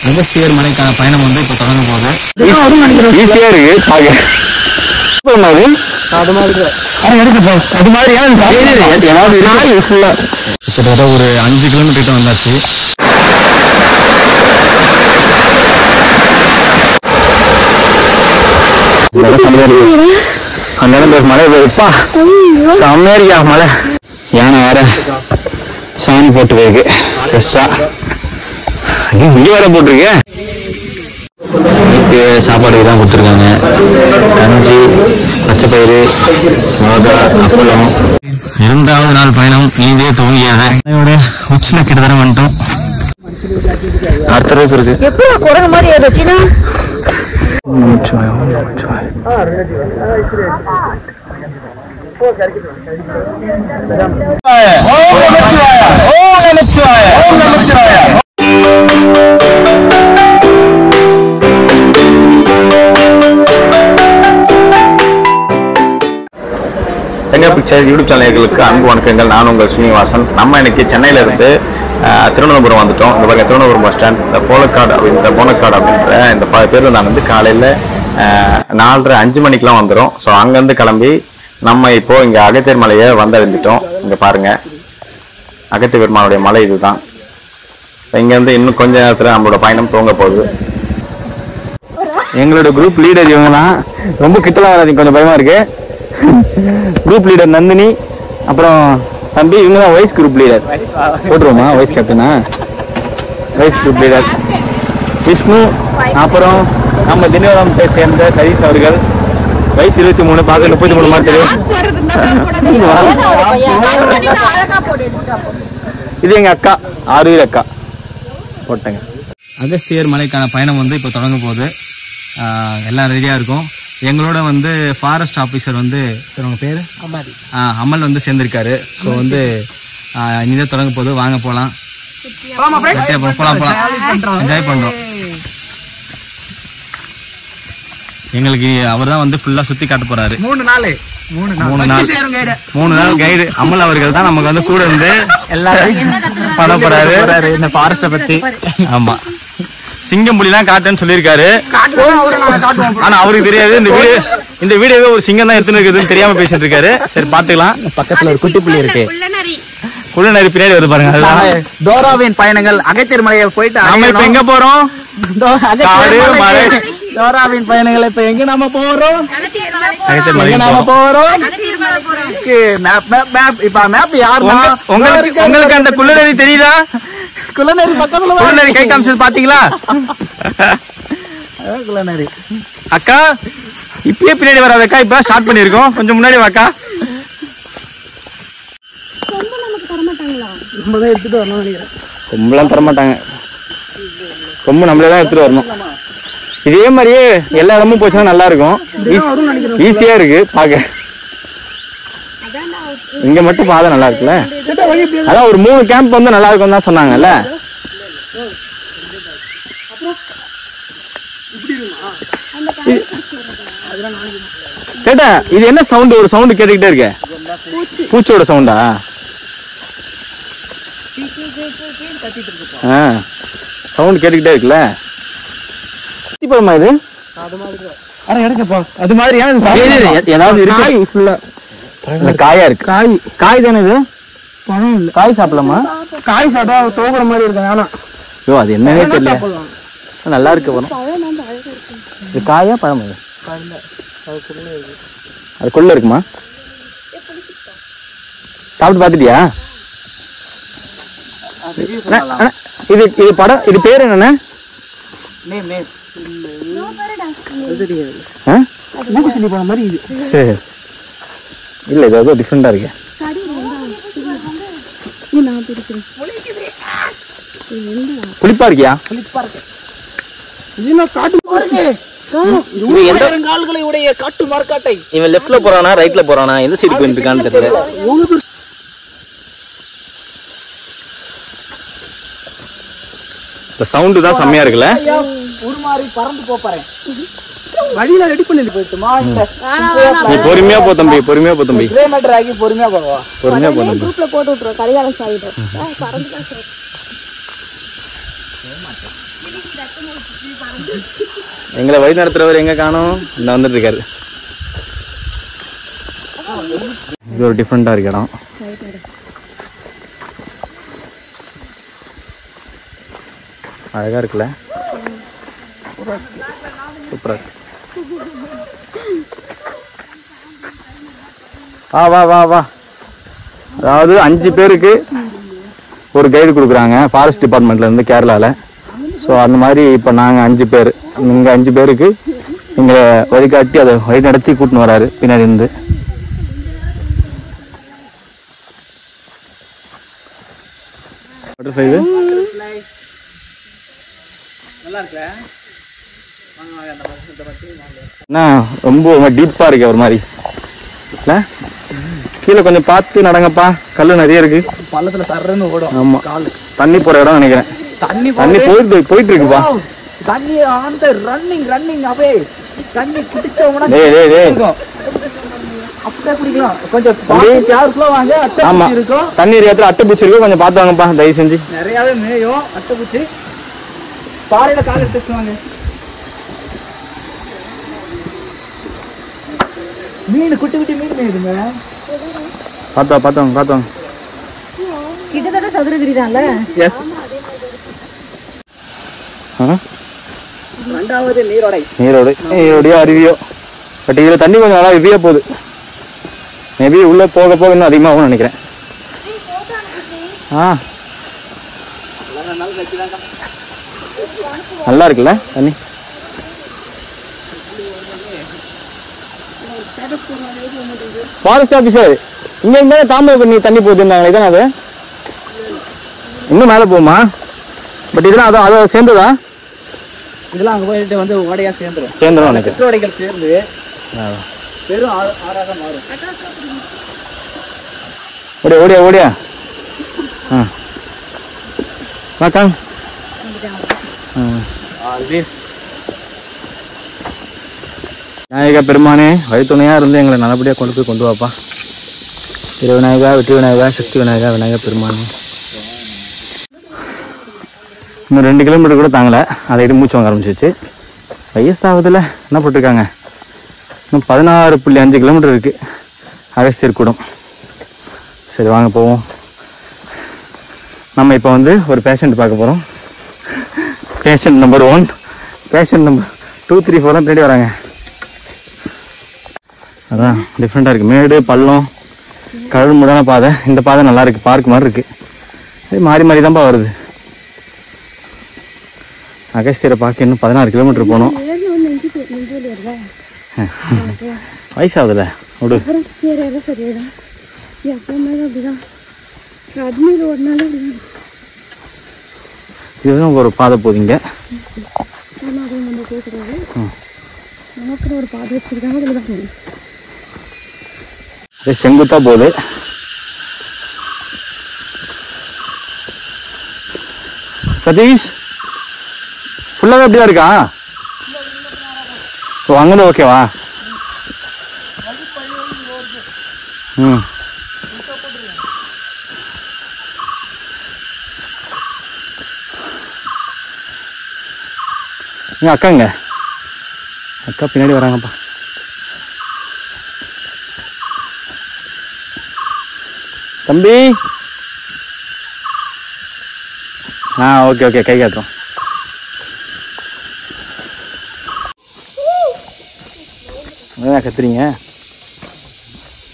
அகஸ்தியர் மலைக்கான பயணம் வந்து இப்போ தொடங்க போகுது. ஈஸியா இருக்கு. அது மாதிரி அது மாதிரி ஏதாவது யூஸ்ஃபுல்லா கிட்டத்தட்ட ஒரு 5 கிலோமீட்டர் வந்தாச்சு. மழை போயிருப்பா செம்மையா மழை. யானை வேற சாணி போட்டு இருக்கு. இங்க வேற போட்டிருக்கு. சாப்பாடு தான் கொடுத்துருக்காங்க. கஞ்சி, பச்சை பயிறு, மிளகா, அப்பளம். 2வது நாள் பயணம் நீந்தே துவங்கியது. உச்சில கிட்டத்தட்ட வந்துட்டோம். அடுத்த ரோஸ் இருக்கு. செங்கா பிக்சர் யூடியூப் சேனல்களுக்கு அன்பு வணக்கங்கள். நான் உங்கள் ஸ்ரீனிவாசன். நம்ம இன்னைக்கு சென்னையில இருந்து திருவனந்தபுரம் வந்துட்டோம். இந்த பக்கம் திருவனந்தபுரம் பஸ் ஸ்டாண்ட், இந்த போனக்காடு அப்படின்ற இந்த பேர் நான் வந்து காலையில் 4:30-5 மணிக்கெலாம் வந்துடும். ஸோ அங்கேருந்து கிளம்பி நம்ம இப்போ இங்கே அகத்தியர் மலையை வந்தடைந்துட்டோம். இங்கே பாருங்க, அகத்தியர் பெருமாளுடைய மலை இதுதான். இங்கேருந்து இன்னும் கொஞ்ச நேரத்தில் நம்மளோட பயணம் துவங்க போகுது. எங்களோட குரூப் லீடர் இவங்க தான். ரொம்ப கிட்டலாம் வராதிங்க, கொஞ்சம் பயமா இருக்கு. குரூப் லீடர் நந்தினி, அப்புறம் தம்பி, இவங்க தான் வைஸ் குரூப் லீடர். போட்டுருவோமா வைஸ் கேப்டனா? வைஸ் குரூப் லீடர் விஷ்ணு, அப்புறம் நம்ம தினவரத்தை சேர்ந்த சதீஷ் அவர்கள் வயசு 23, பார்க்க 33 மாதிரி தெரியும். இது எங்க அக்கா, ஆரூர் அக்கா போட்டங்க. அகஸ்தியர் மலைக்கான பயணம் வந்து இப்போ தொடங்க போகுது. எல்லாம் ரெடியா இருக்கும். எங்களோட வந்து ஃபாரஸ்ட் ஆஃபீஸர் வந்து உங்க பேரு அமல் வந்து சேர்ந்திருக்காரு. ஸோ வந்து இனிதான் தொடங்க போகுது. வாங்க போகலாம், என்ஜாய் பண்றோம். எங்களுக்கு அவர் தான் வந்து ஃபுல்லா சுத்தி காட்ட போறாரு. 3 நாள் கைடு அமல் அவர்கள் தான் நமக்கு வந்து கூட இருந்து எல்லாரும் பண்ண போறாரு இந்த ஃபாரஸ்ட பத்தி. ஆமா, சிங்கம் புலிலாம் காட்டுன்னு சொல்லியிருக்காரு. ஆனா அவருக்கு தெரியாது இந்த வீடியோவே ஒரு சிங்கம் தான் எடுத்துன்னு இருக்குதுன்னு தெரியாம பேசிட்டு இருக்காரு. சரி பாத்துக்கலாம். பக்கத்துல ஒரு குட்டி புலி இருக்கு, குள்ளநரி பின்னாடி வருது பாருங்க. அதுதான் டோராவின் பயணங்கள். அகத்தியர் மலையை போயிட்டு நாம இப்ப எங்க போறோம்? டோராவின் பயணங்கள். இப்ப எங்க நாம போறோம்? நாம போறோம். இப்ப மேப் யாருன்னா உங்களுக்கு அந்த குள்ளநரி தெரியுதா? குள்ளநரி பக்கத்துல குள்ளநரி கை காமிச்சது பாத்தீங்களா? குள்ளநரி அக்கா இப்பயே பின்னாடி வராது அக்கா. இப்ப ஸ்டார்ட் பண்ணிருக்கோம், கொஞ்சம் முன்னாடி வாக்கா. கொம்பெல்லாம் தரமாட்டாங்க. கொம்பு நம்மளே தான் எடுத்துட்டு வரணும். இதே மாதிரியே எல்லா இடமும் போச்சுன்னா நல்லா இருக்கும். ஈஸியா இருக்கு பாக்க. இங்க மட்டும் பாதை நல்லா இருக்குல்ல. அதான் ஒரு 3 கேம்ப் வந்து நல்லா இருக்கும் தான் சொன்னாங்கல்ல. கேட்டா இது என்ன சவுண்ட்? ஒரு சவுண்ட் கேட்டுக்கிட்டே இருக்க. பூச்சியோட சவுண்டா? சவுண்ட் கேட்டுக்கிட்டே இருக்குல்ல. இது அது மாதிரி ஏதாவது இருக்கு. காயா இருக்கு. காய் தானே இது? பழம் இல்ல. காய் சாப்பிடலாமா? காய் சாப்பிட்டா தோகுற மாதிரி இருக்கு. ஆனா ஐயோ அது என்னன்னே தெரியல. நல்லா இருக்கு. பழம் இது காயா பழம்? அதுக்குள்ள இருக்குமா? சாப்பிட்டு பாத்துட்டியா? இது படம், இது பேர் என்னன்னா? சரி இல்ல, இது ஏதோ டிஃபரெண்டா இருக்கு. புளிப்பா இருக்கியா? இவன் லெஃப்ட்ல போறானா ரைட்ல போறானா எந்த சைடு போயிட்டு இருக்கான்னு தெரியல. இந்த சவுண்ட் தான் செம்மையா இருக்குல்ல. வழியில ரெடி பண்ணி போயிட்டுமா? நீ பொறுமையா போ தம்பி, பொறுமையா போ தம்பி. கிலோமீட்டர் ஆகி பொறுமையா போவா. பொறுமையா போ தம்பி. குரூப்ல போட்டு விட்டுறோம். கரிகாலம் சாயிடும். பறந்து எங்களை வழி நடத்துறவர் எங்க காணோம்? இந்த வந்துட்டு இருக்காரு. இது ஒரு டிஃப்ரெண்டா இருக்கு இடம். அழகா இருக்குல்ல? சூப்பரா இருக்கு. வா வா வா. அதாவது 5 பேருக்கு ஒரு கைடு கொடுக்குறாங்க ஃபாரஸ்ட் டிபார்ட்மெண்ட்ல இருந்து, கேரளால. ஸோ அந்த மாதிரி இப்போ நாங்கள் 5 பேர், இங்கே 5 பேருக்கு இங்கே வழிகாட்டி அதை வழி நடத்தி கூட்டின்னு வராரு பின்னாடி இருந்து. பட்டர்ஃப்ளை என்ன ரொம்ப டீப்பா இருக்கு ஒரு மாதிரி இல்ல? கீழே கொஞ்சம் பார்த்து நடங்கப்பா, கல்லு நிறைய இருக்கு. பள்ளத்துல தர்றன்னு ஓடும். ஆமா, தண்ணி போற இடம் நினைக்கிறேன். தண்ணி போயிட்டு இருக்குப்பா. தண்ணி அந்த ரன்னிங் அப்படியே தண்ணி குடிச்சவனா அப்படியே குடிக்கலாம். கொஞ்சம் கேர்ஃபுல்லா வாங்க. அட்டைப்பூச்சி இருக்கும், தண்ணி இடத்துல அட்டைப்பூச்சி இருக்கும், கொஞ்சம் பார்த்து வாங்கப்பா தயவு செஞ்சு. நிறையவே மேயும் அட்டைப்பூச்சி. பாறையில கால் எடுத்து வாங்க. மீன் குட்டி குட்டி மீன் மேயுதுங்க. பார்த்தோம் கிட்டத்தட்ட சதுரகிரிதான்ல. எஸ். ரெண்டாவது நீரோடையோ அருவியோ. பட் இதுல தண்ணி கொஞ்சம் நல்லா ஹெவியா போகுது. மேபி உள்ள போக போக இன்னும் அதிகமாகும்னு நினைக்கிறேன். நல்லா இருக்குல்ல தண்ணி? ஃபாரஸ்ட் ஆபீசர் இங்க இருந்தாலும் தாமரை பண்ணி தண்ணி போகுதுன்னாங்களே, இதானே அது? இன்னும் மேலே போகுமா? பட் இதெல்லாம் அதை சேர்ந்ததா? இதெல்லாம் அங்க போயிட்டு வந்து ஓடையா சேர்ந்துரும் எனக்கு ஓடைகள் சேர்ந்து பெரும் ஆறாக மாறும். ஓடியா விநாயகா பெருமானே, வழித்துணையா இருந்து எங்களை நல்லபடியா கொண்டு வாப்பா. திருவிநாயகா, வெற்றி விநாயகா, சக்தி விநாயகா, விநாயகா பெருமானே. இன்னும் 2 கிலோமீட்டர் கூட தாங்கல, அதை மூச்சு வாங்க ஆரம்பிச்சிச்சு. வயசாவதுல என்ன போட்டிருக்காங்க, இன்னும் 16.5 கிலோமீட்டர் இருக்கு அகஸ்தியர் கூடம். சரி வாங்க போவோம். நம்ம இப்போ வந்து ஒரு பேஷண்ட் பார்க்க போகிறோம். பேஷண்ட் நம்பர் 1, பேஷண்ட் நம்பர் 2, 3, 4 தான் பின்னாடி வராங்க. அதான் டிஃப்ரெண்ட்டாக இருக்குது. மேடு பள்ளம் கழுவு முடான பாதை. இந்த பாதை நல்லா இருக்குது, பார்க் மாதிரி இருக்குது. அது மாறி தான்ப்பா வருது. அகஸ்தியரை பார்க்க இன்னும் 16 கிலோமீட்டர் போகணும். வயசாகுதுல்ல விடு. இதுதான் ஒரு பாதை போகுதுங்க. செங்குத்தா போகுது. சதீஷ் ஃபுல்லாக அப்படிதான் இருக்கா? ஓ அங்கே ஓகேவா? அக்காங்க, அக்கா பின்னாடி வராங்கப்பா. தம்பி ஓகே கை காட்டுறோம். கத்துறீங்க.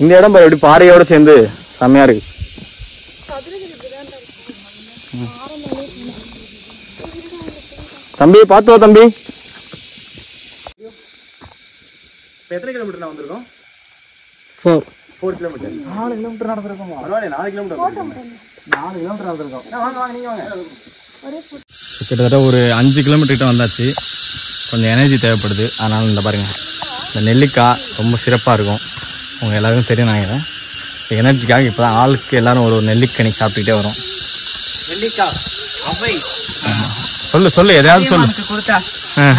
இந்த இடம் எப்படி பாறையோட சேர்ந்து செம்மையா இருக்கு. தம்பி பார்த்து வா தம்பி. எத்தனை கிலோமீட்டர் நான் வந்திருக்கோம்? 4 கிலோமீட்டர். 4 கிலோமீட்டர் நடந்திருக்கோம். பரவாயில்ல, 4 கிலோமீட்டர் நடந்திருக்கோம். வாங்க நீங்க வாங்க. கிட்டத்தட்ட ஒரு 5 கிலோமீட்டர் கிட்ட வந்தாச்சு. கொஞ்சம் எனர்ஜி தேவைப்படுது. அதனால இந்த பாருங்க, இந்த நெல்லிக்காய் ரொம்ப சிறப்பாக இருக்கும். உங்க எல்லாருக்கும் தெரியும் நினைக்கிறேன். எனர்ஜிக்காக இப்போ தான் ஆளுக்கு எல்லாரும் ஒரு நெல்லிக்கனி சாப்பிட்டுக்கிட்டே வரும். நெல்லிக்காய் சொல்லு எதாவது சொல்லு.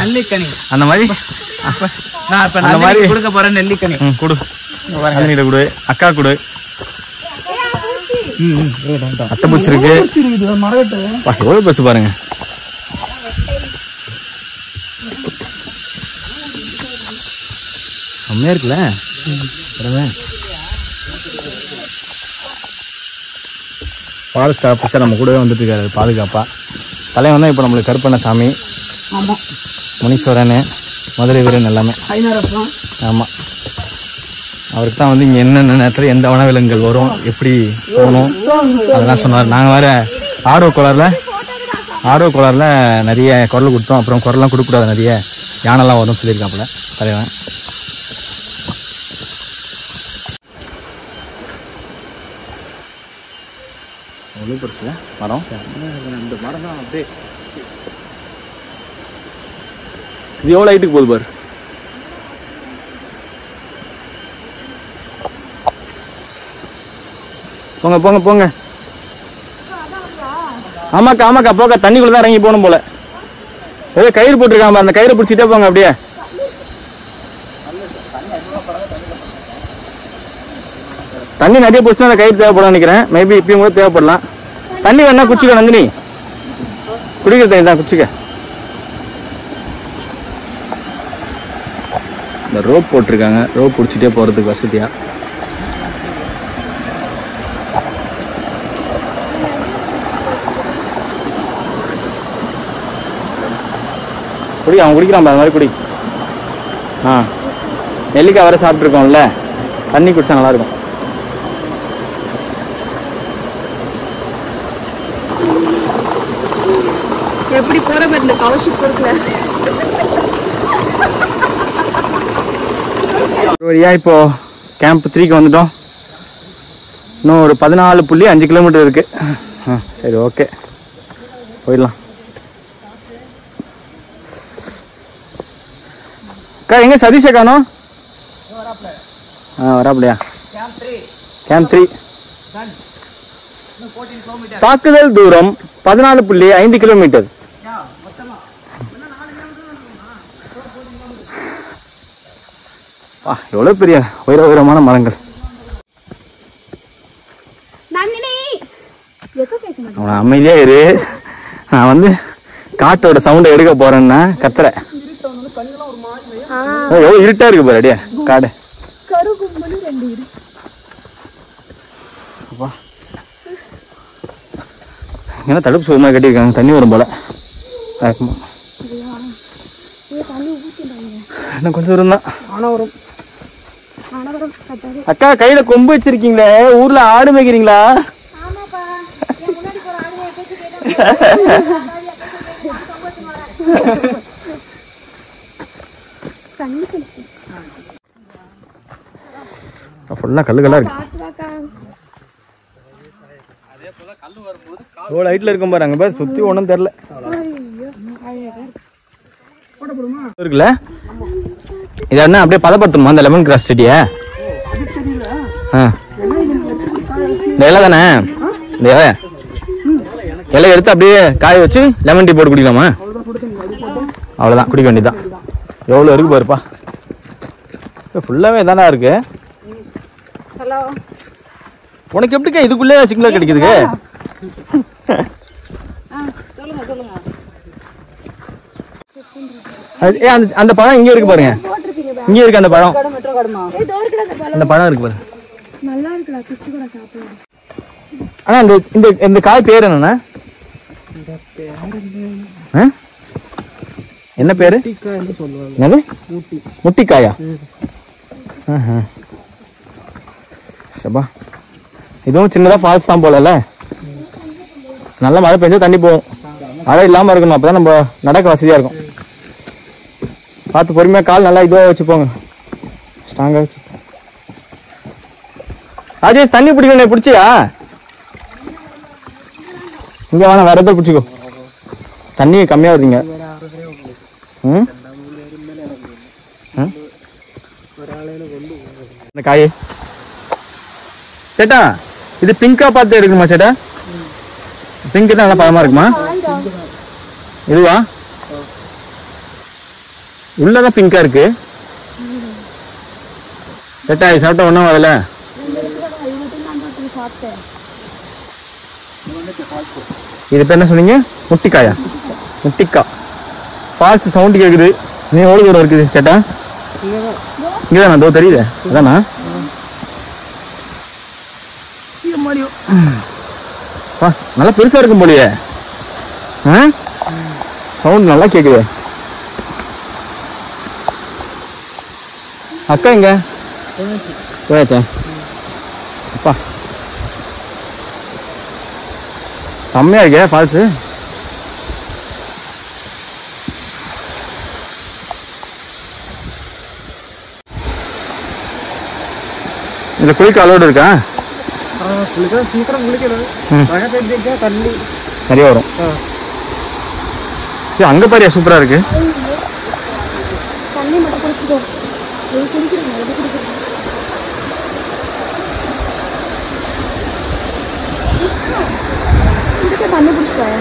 நெல்லிக்கனி அந்த மாதிரி நான் இப்ப அந்த மாதிரி கொடுக்க போறேன். நெல்லிக்கனி கொடு, கொடு, அக்கா கொடு. அட்டை பூச்சிருக்கு. எவ்வளவு பெருசு பாருங்க. செம்மையா இருக்குல்ல. ஃபாரஸ்ட் ஆஃபீஸர் நம்ம கூடவே வந்துட்டு இருக்காரு பாதுகாப்பா. தலைவன் தான் இப்போ நம்மளுக்கு கருப்பண்ண சாமி, முனீஸ்வரன், மதுரை வீரன் எல்லாமே. ஆமாம், அவருக்கு தான் வந்து இங்கே என்னென்ன நேரத்தில் எந்த வனவிலங்குகள் வரும், எப்படி போகணும் அதெல்லாம் சொன்னார். நாங்கள் வேறு ஆர்வ கோளாறில் நிறைய குரல் கொடுத்தோம். அப்புறம் குரல்லாம் கொடுக்கக்கூடாது, நிறைய யானைலாம் வரும்னு சொல்லியிருக்காப்புல தலைவன். அவ்வளோ பெருசுல மரம். அந்த மரம் தான் அப்படியே இது எவ்வளோ ஹைட்டுக்கு போகுது பாரு. போங்க போங்க போங்க. ஆமாக்கா ஆமாக்கா போக்கா, தண்ணிக்குள்ள தான் இறங்கி போகணும் போல. ஏதோ கயிறு போட்டிருக்காங்க, அந்த கயிறை பிடிச்சிட்டே போங்க அப்படியே. தண்ணி நிறைய பிடிச்சா அந்த கயிறு தேவைப்படும் நினைக்கிறேன். மேபி இப்பயும் கூட தேவைப்படலாம். தண்ணி வேணா குச்சிக்க நந்தினி, குடிக்கிற தண்ணி தான் குச்சிக்க. இந்த ரோப் போட்டிருக்காங்க, ரோப் பிடிச்சிட்டே போறதுக்கு வசதியா. குடி, அவன் குடிக்கிறான் அந்த மாதிரி குடி. நெல்லிக்காய் வர சாப்பிட்ருக்கோம்ல, தண்ணி குடிச்சா நல்லா இருக்கும். எப்படி போற மாதிரி இந்த கவுஷிக் பொறுக்கல. இப்போ கேம்ப் 3க்கு வந்துட்டோம். இன்னும் ஒரு 14.5 கிலோமீட்டர் இருக்கு. சரி ஓகே, போயிடலாம். அக்கா எங்க சதீஷை காணோம்? வராப்லையா? கேம்ப் 3 தாக்குதல் தூரம் 14.5 கிலோமீட்டர். எவ்வளவு பெரிய உயரமான மரங்கள். அமைதியா இரு, நான் வந்து காட்டோட சவுண்டை எடுக்க போறேன்னா கத்துற. எவ்வளவு இருட்டா இருக்கு பாரு அடியா காடு. இங்கே தடுப்பு சுவர் மாதிரி கட்டியிருக்காங்க, தண்ணி வரும் போல. இன்னும் கொஞ்சம் வரும் தான். அக்கா கையில கொம்பு வச்சிருக்கீங்களே, ஊர்ல ஆடு மேய்க்கிறீங்களா? ஃபுல்லா கல்லுகளா இருக்கு. எவ்வளோ ஹைட்ல இருக்கும் பாரு. அங்க பாரு சுத்தி ஒன்றும் தெரியல இருக்குல்ல. இது என்ன அப்படியே பதப்படுத்தணுமா அந்த லெமன் கிராஸ் செடியை? இந்த இலை தானே, இந்த இலை எடுத்து அப்படியே காய வச்சு லெமன் டீ போட்டு குடிக்கலாமா? அவ்வளோதான், குடிக்க வேண்டியதுதான். எவ்வளோ இருக்கு பாருப்பா, ஃபுல்லாவே தானே இருக்கு. உனக்கு எப்படிக்கா இதுக்குள்ளே சிக்னல் கிடைக்குதுங்க? அந்த பழம் இங்க இருக்கு பாருங்க, இங்க இருக்கு அந்த பழம். அந்த பழம் இருக்கு பாருங்க. ஆனா இந்த காய் பேர் என்னன்னா? என்ன பேரு? என்னது? முட்டிக்காயா? சபா, இதுவும் சின்னதா ஃபால்ஸ் தான் போல. நல்ல மழை பெஞ்சா தண்ணி போகும், மழை இல்லாம இருக்கணும், அப்பதான் நம்ம நடக்க வசதியா இருக்கும். பார்த்து பொறுமையா கால் நல்லா இதுவா வச்சுப்போங்க, ஸ்ட்ராங்கா வச்சு. ராஜேஷ் தண்ணி பிடிக்கணும், பிடிச்சியா? இங்க வேணா வேற எதாவது பிடிச்சிக்கோ, தண்ணி கம்மியா வருதுங்க. இந்த காய் சேட்டா, இது பிங்கா பார்த்து எடுக்கணுமா சேட்டா? பிங்க் தான் நல்லா பழமா இருக்குமா? இதுவா? உள்ளதான் பிங்கா இருக்கு சேட்டா. இது சாப்பிட்டா ஒன்றும் வரல. இது பேர் என்ன சொன்னீங்க? முட்டிக்காயா? முட்டிக்கா. ஃபால்ஸ் சவுண்ட் கேக்குது. நீ எவ்வளவு தூரம் இருக்குது சேட்டா? இங்கதான் அதோ தெரியுது. அதானா நல்லா பெருசா இருக்கும் போலியே. சவுண்ட் நல்லா கேக்குது. அக்கா இங்க போயாச்சா? அப்பா செம்மையா இருக்கே ஃபால்ஸு. இதுல குளிக்க அலோடு இருக்கா? நிறைய வரும். அங்க பாரியா சூப்பரா இருக்கு. தண்ணி மட்டும் குடிச்சிட்டோ. தண்ணி குடிச்சிட்டேன்.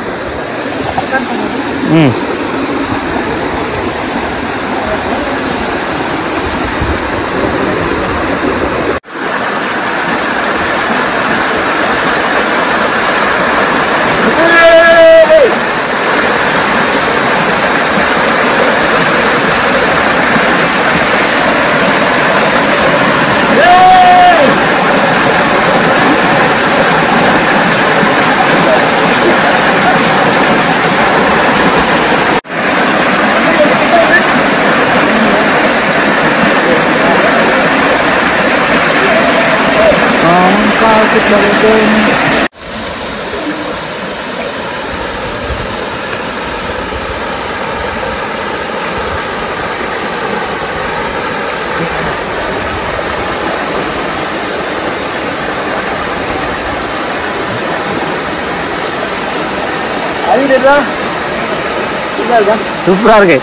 சூப்பரா இருக்கு.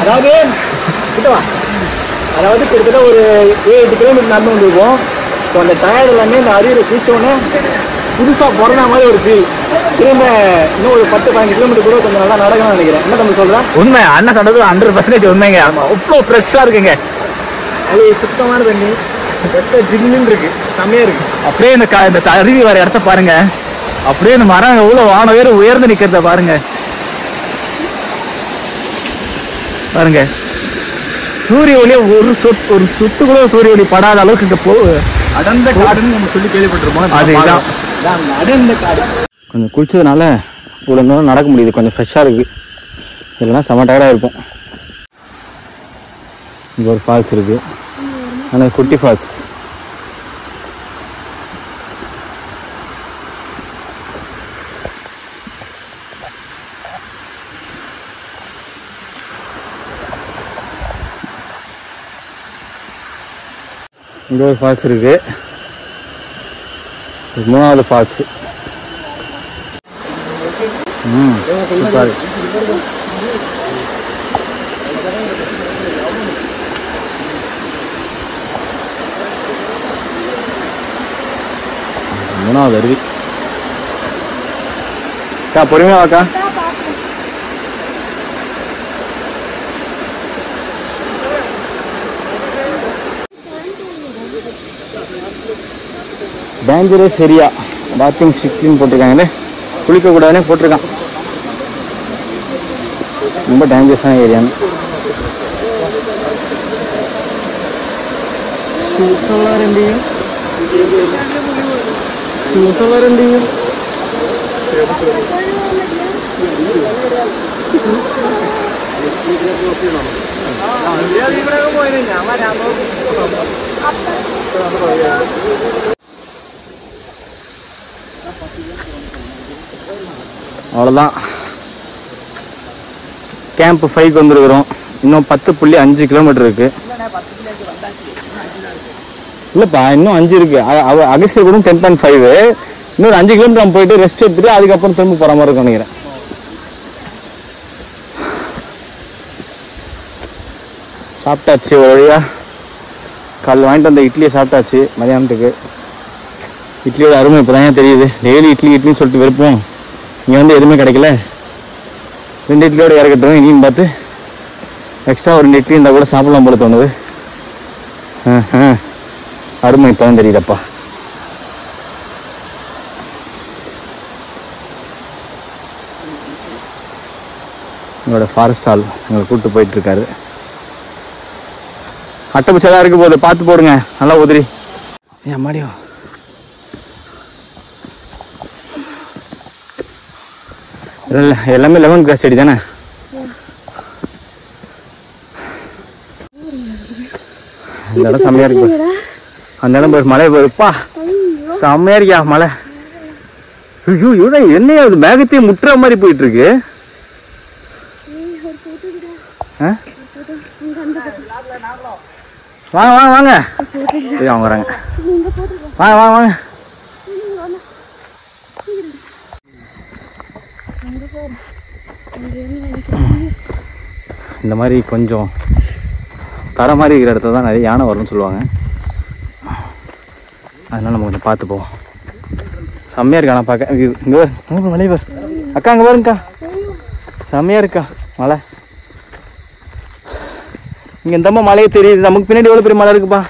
அதாவது கிட்டத்தட்ட ஒரு 7-8 கிலோமீட்டர் நடந்து வந்துருக்கோம். ஸோ அந்த டயர்டு எல்லாமே இந்த அருவியை குளிச்சோடனே புதுசாக பிறந்த மாதிரி ஒரு ஃபீல். திரும்ப இன்னும் ஒரு 10-15 கிலோமீட்டர் கூட கொஞ்சம் நல்லா நடக்கணும்னு நினைக்கிறேன். என்ன தம்பி சொல்கிறேன்? உண்மை அண்ணன் சொன்னது 100% உண்மைங்க. அவ்வளோ ஃப்ரெஷ்ஷாக இருக்குங்க. அது சுத்தமான தண்ணி ஜில்லுன்னு இருக்கு. செம்மையாக இருக்கு. அப்படியே இந்த அருவி வர இடத்த பாருங்க. அப்படியே இந்த மரம் எவ்வளோ வான உயர்ந்து நிற்கிறத பாருங்க. பாருங்க சூரிய ஒளி ஒரு சுத்து கூட சூரிய ஒளி படாத அளவுக்கு இங்க அடர்ந்த காடுன்னு நம்ம சொல்லி கேள்விப்பட்டிருப்போம். அதுதான் அடர்ந்த காடு. கொஞ்சம் குளிச்சதுனால இவ்வளோ நேரம் நடக்க முடியுது. கொஞ்சம் ஃப்ரெஷ்ஷாக இருக்கு. இல்லைன்னா செம டயர்டாக இருக்கும். இங்கே ஒரு ஃபால்ஸ் இருக்கு. ஆனால் குட்டி ஃபால்ஸ். இங்கே ஒரு ஃபால்ஸ் இருக்கு. மூணாவது ஃபால்ஸ். சூப்பர். மூணாவது அருவி. பொறுமையா வாக்கா. டேஞ்சரஸ் ஏரியா பாத்திங் ஸ்ட்ரிக்ட்னு போட்டிருக்காங்களே. குளிக்கக்கூடாதுன்னு போட்டிருக்கான். ரொம்ப டேஞ்சரஸான ஏரியான்னு. அவ்வளோதான். கேம்ப் 5க்கு வந்துருக்குறோம். இன்னும் 10.5 கிலோமீட்டர் இருக்கு. இல்லப்பா இன்னும் 5 இருக்கு. அகஸ்தியர் கூட 10.5. இன்னொரு 5 கிலோமீட்டர் நம்ம போயிட்டு ரெஸ்ட் எடுத்துட்டு அதுக்கப்புறம் திரும்ப போற மாதிரி இருக்கும் நினைக்கிறேன். சாப்பிட்டாச்சு ஒரு வழியா. காலைல வாங்கிட்டு வந்த இட்லியை சாப்பிட்டாச்சு மதியானத்துக்கு. இட்லியோட அருமை இப்போதான் தெரியுது. டெய்லி இட்லின்னு சொல்லிட்டு விருப்பம். இங்கே வந்து எதுவுமே கிடைக்கல. 2 இட்லியோட இறக்கட்டும் இனியும் பார்த்து எக்ஸ்ட்ரா ஒரு 2 இட்லி இருந்தால் கூட சாப்பிடலாம் போல தோணுது. அருமை இப்போதான் தெரியுதப்பா. எங்களோட ஃபாரஸ்ட் ஆள் எங்களை கூப்பிட்டு போயிட்டுருக்காரு. அட்டைப்பூச்செல்லாம் இருக்கு போது பார்த்து போடுங்க, நல்லா உதிரி. ஏன் மாடியோ இல்லை, எல்லாமே லெமன் கிராஸ் செடி தானே. அந்த இடம் செம்மையா இருக்கு. அந்த இடம் போய் மழை போயிருப்பா, செம்மையா இருக்கியா மழை. ஐயோ இவ்வளோ என்னையா அது மேகத்தையும் முட்டுற மாதிரி போயிட்டு இருக்கு. வாங்க வாங்க வாங்க, அவங்க வராங்க. வாங்க வாங்க வாங்க. இந்த மாதிரி கொஞ்சம் தர மாதிரி இருக்கிற இடத்துல தான் நிறைய யானை வரும்னு சொல்லுவாங்க. அதனால நம்ம கொஞ்சம் பார்த்து போவோம். செம்மையா இருக்கா நான் பார்க்க. இங்கே மலை பார் அக்கா, அங்கே பாருங்கக்கா, செம்மையா இருக்கா மலை. இங்கே இந்தம்மா மலையே தெரியுது, நமக்கு பின்னாடி எவ்வளோ பெரிய மலை இருக்குப்பா.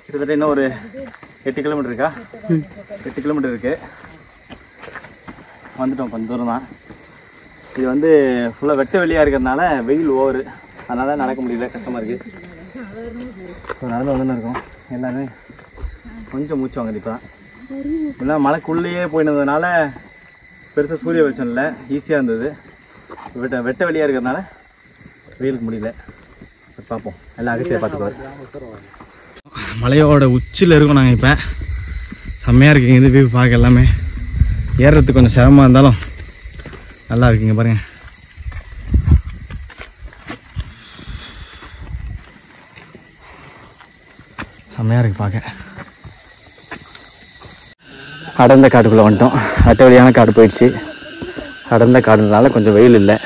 கிட்டத்தட்ட இன்னும் ஒரு 8 கிலோமீட்டர் இருக்கா? 8 கிலோமீட்டர் இருக்கு. வந்துட்டோம், கொஞ்சம் தூரம் தான். இது வந்து ஃபுல்லாக வெட்ட வெளியாக இருக்கிறதுனால வெயில் ஓவர், அதனால நடக்க முடியல, கஷ்டமாக இருக்குது. இப்போ நடந்து வந்துன்னு இருக்கோம். எல்லாருமே கொஞ்சம் மூச்சு வாங்குது. இப்போ தான் இல்லை, மலைக்குள்ளேயே போயினதுனால பெருசாக சூரிய வெளிச்சம் இல்லை, ஈஸியாக இருந்தது. வெட்ட வெளியாக இருக்கிறதுனால வெயிலுக்கு முடியல. பார்ப்போம், எல்லாம் அகத்தியை பார்த்துக்குவார். மலையோட உச்சியில் இருக்கோம் நாங்கள். இப்போ செம்மையாக இருக்குங்க இது வியூ பார்க்க. எல்லாமே ஏறுறதுக்கு கொஞ்சம் சிரமமாக இருந்தாலும் நல்லா இருக்குங்க பாருங்க. செம்மையாக இருக்கு பார்க்க. அடர்ந்த காட்டுக்குள்ளே வந்துட்டோம். அட்டை வழியான காடு போயிடுச்சு. அடர்ந்த காடுனால கொஞ்சம் வெயில் இல்லை.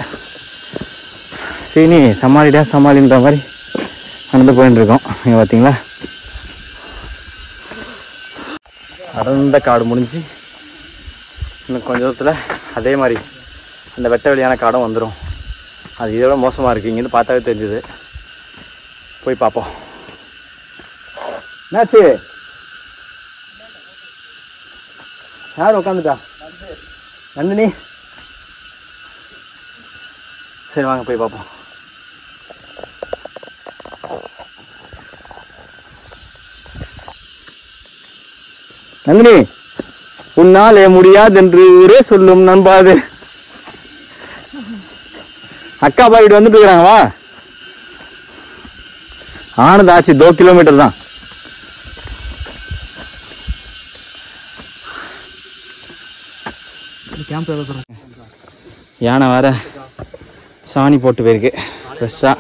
சீனி சமாளிடா சமாளின்ற மாதிரி நடந்து போயின்னு இருக்கோம். நீங்கள் பார்த்தீங்களா, அடர்ந்த காடு முடிஞ்சு இன்னும் கொஞ்ச தூரத்தில் அதே மாதிரி அந்த வெட்ட வெளியான காடும் வந்துடும். அது இதோட மோசமாக இருக்குது, இங்கேருந்து பார்த்தாவே தெரிஞ்சுது. போய் பார்ப்போம். என்னாச்சு, யார் உட்காந்துட்டா? நந்தினி, சரி வாங்க போய் பார்ப்போம். நந்தினி, உன்னாலே முடியாதென்று ஊரே சொல்லும் நம்பாது. அக்கா பாக்கிட்டு வந்துட்டு இருக்கிறாங்க. வா, ஆனது ஆச்சு 2 கிலோமீட்டர் தான். யானை வேற சாணி போட்டு போயிருக்கு ஃப்ரெஷ்ஷா.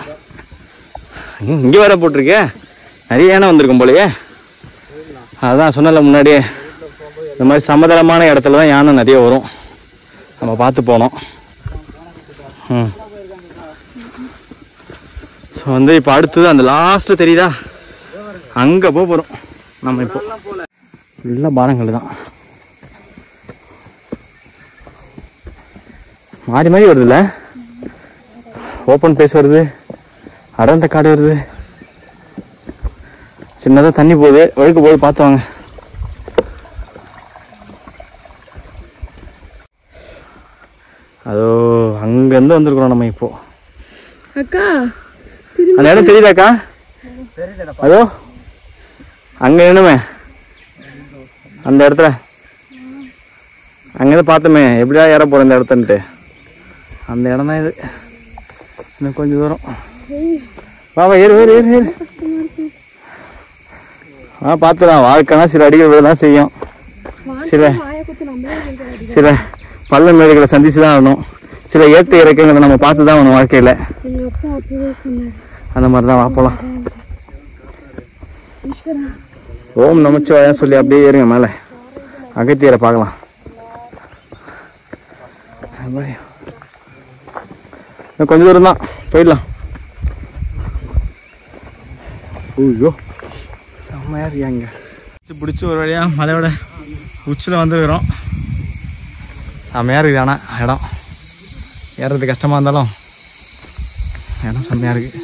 இங்கே வேற போட்டிருக்கு. நிறைய யானை வந்திருக்கும் போலயே. அதான் சொன்னல முன்னாடியே, இந்த மாதிரி சமதளமான இடத்துல தான் யானை நிறைய வரும். நம்ம பார்த்து போனோம். ஸோ வந்து இப்போ அடுத்தது அந்த லாஸ்ட்டில் தெரியுதா, அங்கே போகிறோம் நம்ம. இப்போ ஃபுல்லாக பாரங்கள் தான் மாறி மாறி வருதுல்ல. ஓப்பன் பிளேஸ் வருது, அடர்ந்த காடு வருது, சின்னதாக தண்ணி போகுது. வழுக்கு போது பார்த்து வாங்க. அதோ அங்கேருந்து வந்துருக்குறோம் நம்ம இப்போ. அக்கா அந்த இடம் தெரியுதாக்கா? அதோ அங்கே நின்னுமே அந்த இடத்துல, அங்கேருந்து பார்த்தோமே எப்படியா ஏற போகிறோம் இந்த இடத்துன்ட்டு. அந்த இடம் தான் இது. இன்னும் கொஞ்சம் தூரம். வாவா, ஏறு ஏறு ஏறு ஏறு. பார்த்துலாம். வாழ்க்கைனா சில அடிகள் விழதான் செய்யும். சில பள்ள மேடுகளை சந்திச்சு தான் ஆகணும். சில ஏற்ற இறக்கங்களை நம்ம பார்த்து தான் ஆகணும் வாழ்க்கையில். அந்த மாதிரி தான். வாப்போலாம். ஓம் நமச்சிவாயா சொல்லி அப்படியே ஏறுங்க மேலே. அகத்தியரை பார்க்கலாம். கொஞ்சம் தூரம் தான், போயிடலாம். ஐயோ செம்மையா இருக்கியாங்க. பிடிச்சி ஒரு வழியாக மலையோட உச்சியில் வந்துருக்கிறோம். செம்மையாக இருக்குது. ஆனால் இடம் ஏறுறது கஷ்டமாக இருந்தாலும் இடம் செம்மையாக இருக்குது.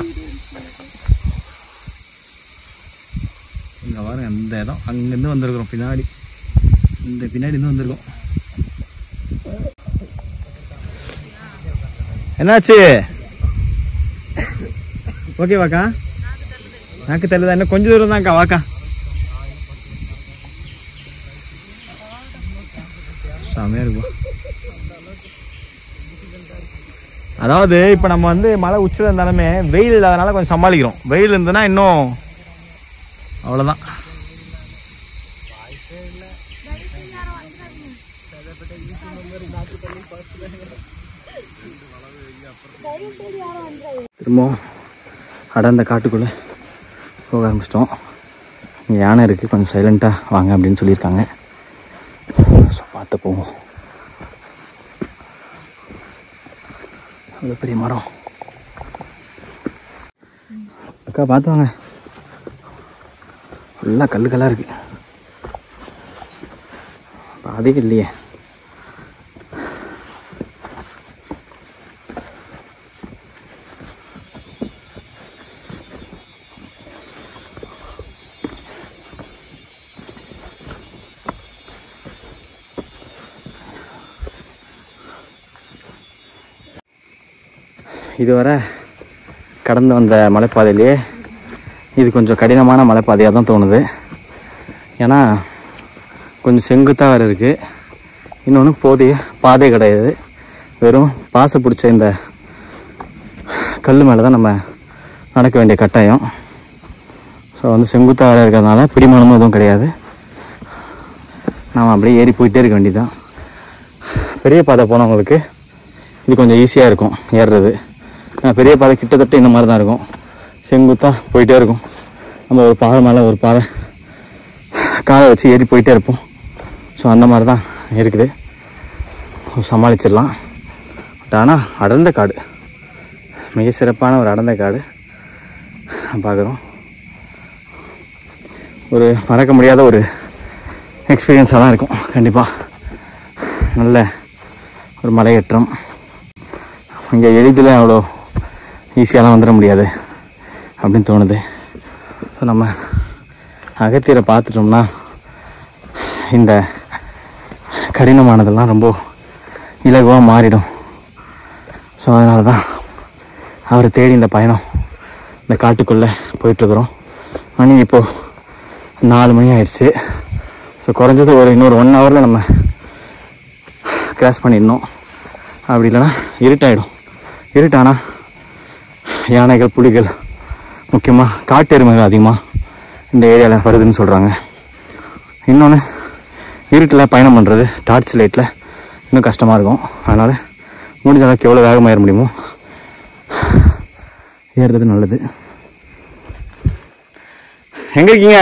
இங்கே பாருங்க அந்த இடம் அங்கேருந்து வந்திருக்கிறோம். பின்னாடி இருந்து வந்திருக்கோம். என்னாச்சு? ஓகே வாக்கா, நாக்கு தள்ளுதா? இன்னும் கொஞ்சம் தூரம் தான்க்கா, வாக்கா. செமையாக இருக்கும். அதாவது இப்போ நம்ம வந்து மலை உச்சில் இருந்தாலுமே வெயில் இல்லாதனால கொஞ்சம் சமாளிக்கிறோம். வெயில் இருந்ததுன்னா இன்னும் அவ்வளோதான். திரும்பவும் அடர்ந்த காட்டுக்குள்ளே போக ஆரம்பிச்சிட்டோம். இங்கே யானை இருக்குது, கொஞ்சம் சைலண்ட்டாக வாங்க அப்படின்னு சொல்லியிருக்காங்க. ஸோ பார்த்து போவோம். அவ்வளோ பெரிய மரம். அக்கா பார்த்து வாங்க, ஃபுல்லாக கல்லுக்கெல்லாம் இருக்குது. பாதே இல்லையே. இதுவரை கடந்து வந்த மலைப்பாதையிலேயே இது கொஞ்சம் கடினமான மலைப்பாதையாக தான் தோணுது. ஏன்னா கொஞ்சம் செங்குத்தாக வேறு இருக்குது. இன்னொன்று போதிய பாதை கிடையாது, வெறும் பாசை பிடிச்ச இந்த கல் மேலே தான் நம்ம நடக்க வேண்டிய கட்டாயம். ஸோ வந்து செங்குத்தாக வேறு இருக்கிறதுனால பிடிமானமும் எதுவும் கிடையாது. நாம் அப்படியே ஏறி போயிட்டே இருக்க வேண்டியதுதான். பெரிய பாதை போனவங்களுக்கு இது கொஞ்சம் ஈஸியாக இருக்கும் ஏறுறது. பெரிய பாதை கிட்டத்தட்ட இந்த மாதிரி தான் இருக்கும், செங்குத்தாக போயிட்டே இருக்கும். நம்ம ஒரு பாறை மேலே ஒரு பாறை காலை வச்சு ஏறி போயிட்டே இருப்போம். ஸோ அந்த மாதிரி தான் இருக்குது. சமாளிச்சிடலாம். பட் ஆனால் அடர்ந்த காடு, மிக சிறப்பான ஒரு அடர்ந்த காடு பார்க்குறோம். ஒரு மறக்க முடியாத ஒரு எக்ஸ்பீரியன்ஸாக தான் இருக்கும் கண்டிப்பாக. நல்ல ஒரு மலையேற்றம். இங்கே எளிதில் அவ்வளோ ஈஸியாலாம் வந்துட முடியாது அப்படின்னு தோணுது. ஸோ நம்ம அகத்தியரை பார்த்துட்டோம்னா இந்த கடினமானதெல்லாம் ரொம்ப இலகுவாக மாறிடும். ஸோ அதனால தான் அவரை தேடி இந்த பயணம் இந்த காட்டுக்குள்ளே போயிட்டுருக்குறோம். மணி இப்போது 4 மணி ஆயிடுச்சு. ஸோ குறைஞ்சது இன்னொரு 1 ஹவரில் நம்ம கிராஸ் பண்ணிடணும். அப்படி இல்லைன்னா இருட்டாயிடும். இருட்டானா யானைகள், புலிகள், முக்கியமாக காட்டு எருமைகள் அதிகமாக இந்த ஏரியாவில் வருதுன்னு சொல்கிறாங்க. இன்னொன்று இருட்டில் பயணம் பண்ணுறது டார்ச் லைட்டில் இன்னும் கஷ்டமாக இருக்கும். அதனால் முடிஞ்ச அளவுக்கு எவ்வளோ வேகமாக ஏற முடியுமோ ஏறுறது நல்லது. எங்கே இருக்கீங்க?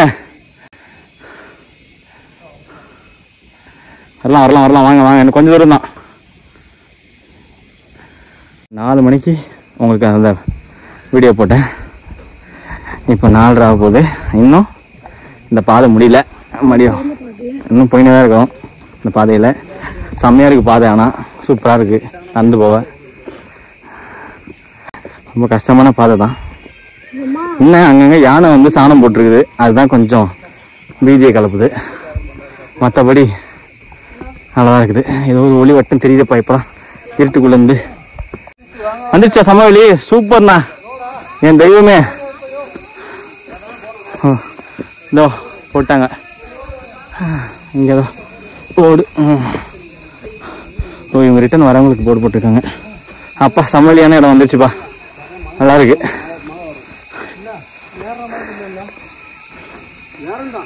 வரலாம் வாங்க. எனக்கு கொஞ்சம் தூரம் தான். 4 மணிக்கு உங்களுக்கு அந்த வீடியோ போட்டேன். இப்போ 4:30 ஆக போகுது. இன்னும் இந்த பாதை முடியல. இன்னும் போயினே தான் இருக்கும் இந்த பாதையில். செம்மையாக இருக்குது பாதை, ஆனால் சூப்பராக இருக்குது நடந்து போக. ரொம்ப கஷ்டமான பாதை தான். இன்னும் அங்கங்கே யானை வந்து சாணம் போட்டிருக்குது, அதுதான் கொஞ்சம் பீதியை கலப்புது. மற்றபடி நல்லா தான் இருக்குது. ஏதோ ஒரு ஒளி வட்டம் தெரியுதுப்பா. இப்போ தான் இருட்டுக்குள்ளேருந்து வந்துருச்சா சமவெளி. சூப்பர்ண்ணா, என் தெய்வமே. இதோ போட்டாங்க இங்கே ஏதோ போர்டு. ஓ, இவங்க ரிட்டன் வரவங்களுக்கு போர்டு போட்டிருக்காங்க. அப்பா சமவெளியான இடம் வந்துருச்சுப்பா, நல்லா இருக்கு.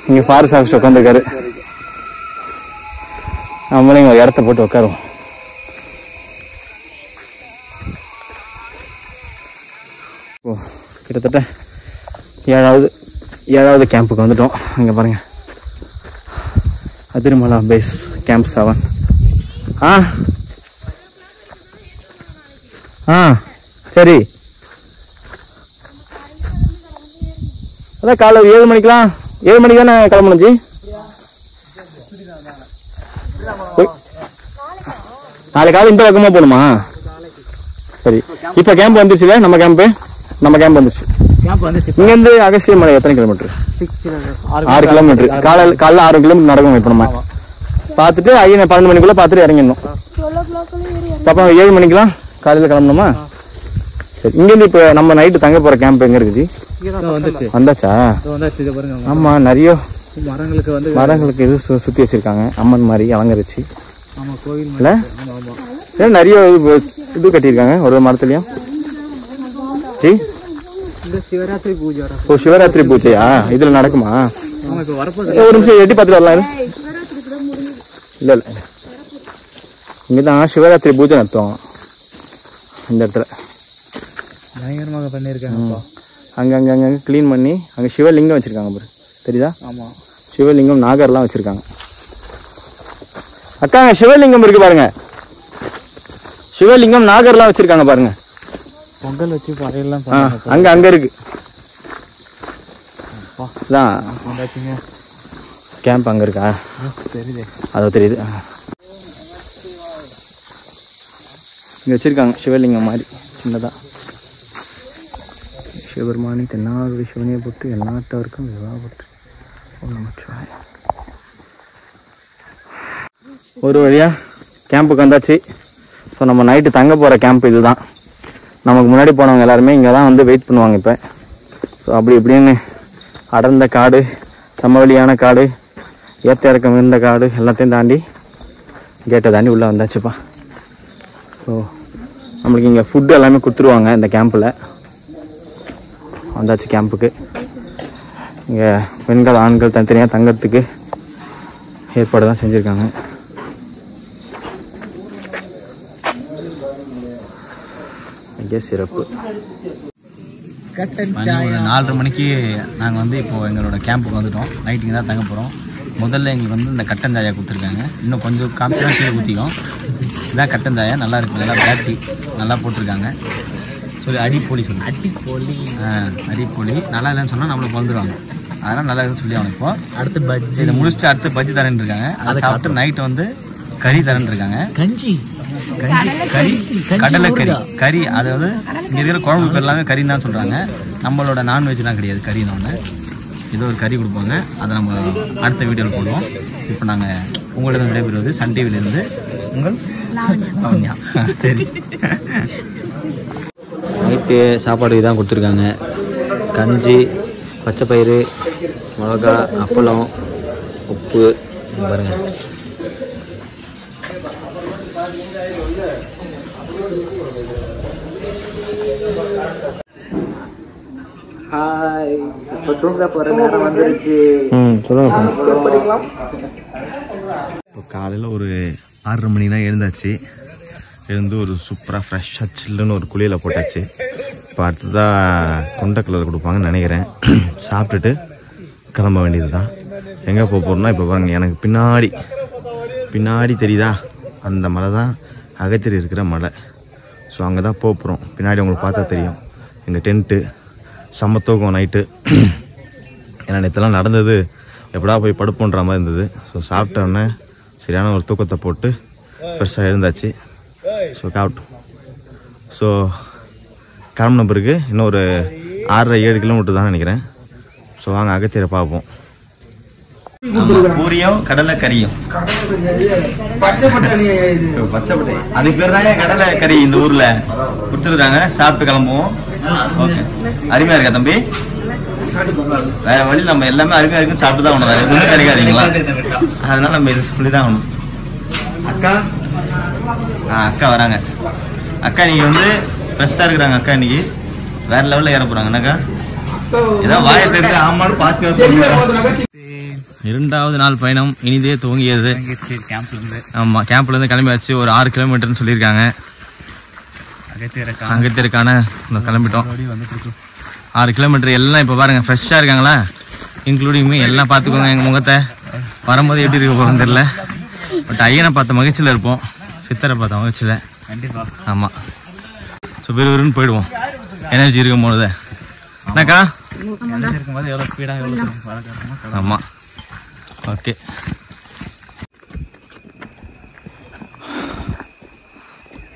இங்க ஃபாரஸ்ட் ஆஃபீஸ் உட்காந்துருக்காரு. நம்மளும் இங்க இடத்த போட்டு உட்காருவோம். ஓ, கிட்டத்தட்ட 7வது கேம்புக்கு வந்துட்டோம். இங்க பாருங்க, அதிரமலா பேஸ் கேம்ப் 7. சரி, அதான் காலை 7 மணிக்கெல்லாம் 7 மணிக்கு தானே கிளம்பணும் ஜி. நாளைக்கு காலை இந்த பக்கமா போகணுமா? சரி, இப்போ கேம்ப் வந்துருச்சுல, நம்ம கேம்ப் வந்துருச்சு. இங்கேருந்து அகஸ்திய மலை எத்தனை கிலோமீட்டர்? 6 கிலோமீட்டர். காலைல 6 கிலோமீட்டர் நடக்கணும். இப்போ நம்ம பார்த்துட்டு 12 மணிக்குள்ள பார்த்துட்டு இறங்கிடணும். அப்புறம் 7 மணிக்கெல்லாம் காலையில் கிளம்பணுமா? சரி, இங்கேருந்து இப்போ நம்ம நைட்டு தங்க போகிற கேம்ப் எங்கே இருக்குது? வந்தாச்சா? ஆமா, நிறைய மரங்களுக்கு இது சுற்றி வச்சிருக்காங்க, அம்மன் மாதிரி அலங்கரிச்சு இல்ல, நிறைய இது கட்டியிருக்காங்க ஒரு மரத்துலயும். சிவராத்திரி பூஜையா இதுல நடக்குமா? ஒரு நிமிஷம் எட்டி பார்த்துட்டு வரலாம். இல்ல இல்ல, இங்கதான் சிவராத்திரி பூஜை நடத்துவாங்க இந்த இடத்துல. பயங்கரமாக பண்ணியிருக்காங்க. அங்க கிளீன் பண்ணி அங்க சிவலிங்கம் வச்சிருக்காங்க பாரு, தெரியுதா? ஆமா, சிவலிங்கம் நாகர்லாம் வச்சிருக்காங்க. அக்கா, சிவலிங்கம் இருக்கு பாருங்க, சிவலிங்கம் நாகர்லாம் வச்சிருக்காங்க பாருங்க. பொங்கல் வச்சு பறையெல்லாம் அங்க இருக்கு. கேம்ப் அங்க இருக்கா? தெரியுது, அதோ தெரியுது. இங்க வச்சிருக்காங்க சிவலிங்கம் மாதிரி சின்னதா. சிவபெருமானி தென்னாடு சிவனையை போட்டு எல்லாத்தவருக்கும் விவாகப்பட்டு ஒரு வழியா கேம்புக்கு வந்தாச்சு. ஸோ நம்ம நைட்டு தங்க போகிற கேம்ப் இதுதான். நமக்கு முன்னாடி போனவங்க எல்லாருமே இங்கே தான் வந்து வெயிட் பண்ணுவாங்க இப்போ. ஸோ அப்படி இப்படின்னு அடர்ந்த காடு, சமவெளியான காடு, ஏற்ற இறக்கம் இருந்த காடு எல்லாத்தையும் தாண்டி கேட்டை தாண்டி உள்ளே வந்தாச்சுப்பா. ஸோ நம்மளுக்கு இங்கே ஃபுட்டு எல்லாமே கொடுத்துருவாங்க இந்த கேம்பில். வந்தாச்சு கேம்புக்கு. இங்கே பெண்கள் ஆண்கள் தனித்தனியாக தங்கறதுக்கு ஏற்பாடு தான் செஞ்சுருக்காங்க. இங்கே சிறப்பு. 4:30 மணிக்கு நாங்கள் வந்து இப்போது எங்களோட கேம்புக்கு வந்துட்டோம். நைட்டுங்க தான் தங்க போகிறோம். முதல்ல எங்களுக்கு வந்து இந்த கட்டன் சாயா கொடுத்துருக்காங்க. இன்னும் கொஞ்சம் காமிச்சா கீழே ஊற்றிக்கும். இதான் கட்டன் சாயா, நல்லா இருக்குது, நல்லா பிளாக் டீ நல்லா போட்டிருக்காங்க. சொல்லி அடிப்பொலி சொல்லி அடிப்பொலி நல்லா இல்லைன்னு சொன்னால் நம்மளுக்கு வந்துடுவாங்க. அதனால் நல்லா இருக்குன்னு சொல்லி அவனுக்கு இப்போ அடுத்து பஜ்ஜி இதை முடிச்சுட்டு அடுத்து பஜ்ஜி தரேன்னு இருக்காங்க. அதை சாப்பிட்டு நைட்டு வந்து கறி தரேன்னு இருக்காங்க. கடலை கறி, அதாவது இங்கே இருக்கிற குழம்பு பேர் எல்லாமே கறின்னு தான் சொல்கிறாங்க. நம்மளோட நான்வெஜ்லாம் கிடையாது, கறின்னு ஒன்று. ஏதோ ஒரு கறி கொடுப்பாங்க, அதை நம்ம அடுத்த வீடியோவில் போடுவோம். இப்போ நாங்கள் உங்களிடம் விடைபெறுவது சன் டிவிலேருந்து உங்கள் லாவண்யா. சரி, நைட்டு சாப்பாடு இதான் கொடுத்துருக்காங்க. கஞ்சி, பச்சைப்பயிறு, மிளகா, அப்பளம், உப்பு பாருங்கள். ஹாய், இப்போ தூங்க போகிற நேரம் வந்துருச்சு. சொல்லுங்க. இப்போ காலையில் ஒரு 6:30 மணி தான் எழுந்தாச்சு. எழுந்து ஒரு சூப்பராக ஃப்ரெஷ்ஷாக சில்லுன்னு ஒரு குளியலை போட்டாச்சு. இப்போ அடுத்ததாக கொண்டக்கடலை கொடுப்பாங்கன்னு நினைக்கிறேன். சாப்பிட்டுட்டு கிளம்ப வேண்டியது தான். எங்கே போக போகிறோம்னா, இப்போ பாருங்க, எனக்கு பின்னாடி தெரியுதா, அந்த மலை தான் அகத்திரி இருக்கிற மலை. ஸோ அங்கே தான் போக போகிறோம். பின்னாடி உங்களுக்கு பார்த்தா தெரியும் எங்கள் டென்ட்டு. செம்ம தூக்கம் நைட்டு. ஏன்னா நேற்றுலாம் நடந்தது எப்படா போய் படுப்போன்ற மாதிரி இருந்தது. ஸோ சாப்பிட்டோன்னே சரியான ஒரு தூக்கத்தை போட்டு ஃப்ரெஷ்ஷாக எழுந்தாச்சு. ஸோ காவட்டும். ஸோ கிளம்புன பிறகு இன்னும் ஒரு 6-7 கிலோமீட்டர் தான் நினைக்கிறேன். ஸோ வாங்க அகத்தியரை பார்ப்போம். பூரியும் கடலை கறியும், பச்சை பட்டாணி, அதுக்கு பேர் தாங்க கடலை கறி இந்த ஊரில் கொடுத்துருக்காங்க. சாப்பிட்டு கிளம்புவோம். ஓகே, அருமையாக இருக்கா தம்பி? வேற வழி, நம்ம எல்லாமே அருமையாக இருக்குன்னு சாப்பிட்டு தான் ஆகணும், வேறு எதுவுமே கிடைக்காதீங்களா? அதனால நம்ம இது சொல்லி தான் ஆகணும். அக்கா வராங்க. அக்கா இன்னைக்கு வந்து ஃப்ரெஷ்ஷாக இருக்கிறாங்க. அக்கா இன்னைக்கு வேற லெவலில் ஏற போகிறாங்க. என்னக்கா ஏதாவது வாயை தெரிஞ்சு ஆமான்னு பாசிட்டிவாக சொல்லுங்க. 2வது நாள் பயணம் இனிதே துவங்கியது. ஆமாம், கேம்ப்லேருந்து கிளம்பியாச்சு. ஒரு 6 கிலோமீட்டர்னு சொல்லியிருக்காங்க. அகத்தியருக்கான கிளம்பிட்டோம். 6 கிலோமீட்டர். எல்லாம் இப்போ பாருங்கள் ஃப்ரெஷ்ஷாக இருக்காங்களா, இன்க்ளூடிங் மீ. எல்லாம் பார்த்துக்கோங்க எங்கள் முகத்தை. வரும்போது எப்படி இருக்க போகிறோன்னு தெரில. பட் ஐயனை பார்த்த மகிழ்ச்சியில் இருப்போம், சித்தரை பார்த்த மகிழ்ச்சியில். கண்டிப்பாக. ஆமாம். ஸோ விறுவிறுன்னு போயிடுவோம் எனர்ஜி இருக்கும் போது. என்னக்கா இருக்கும்போது எவ்வளோ ஸ்பீடாக. ஆமாம். ஓகே,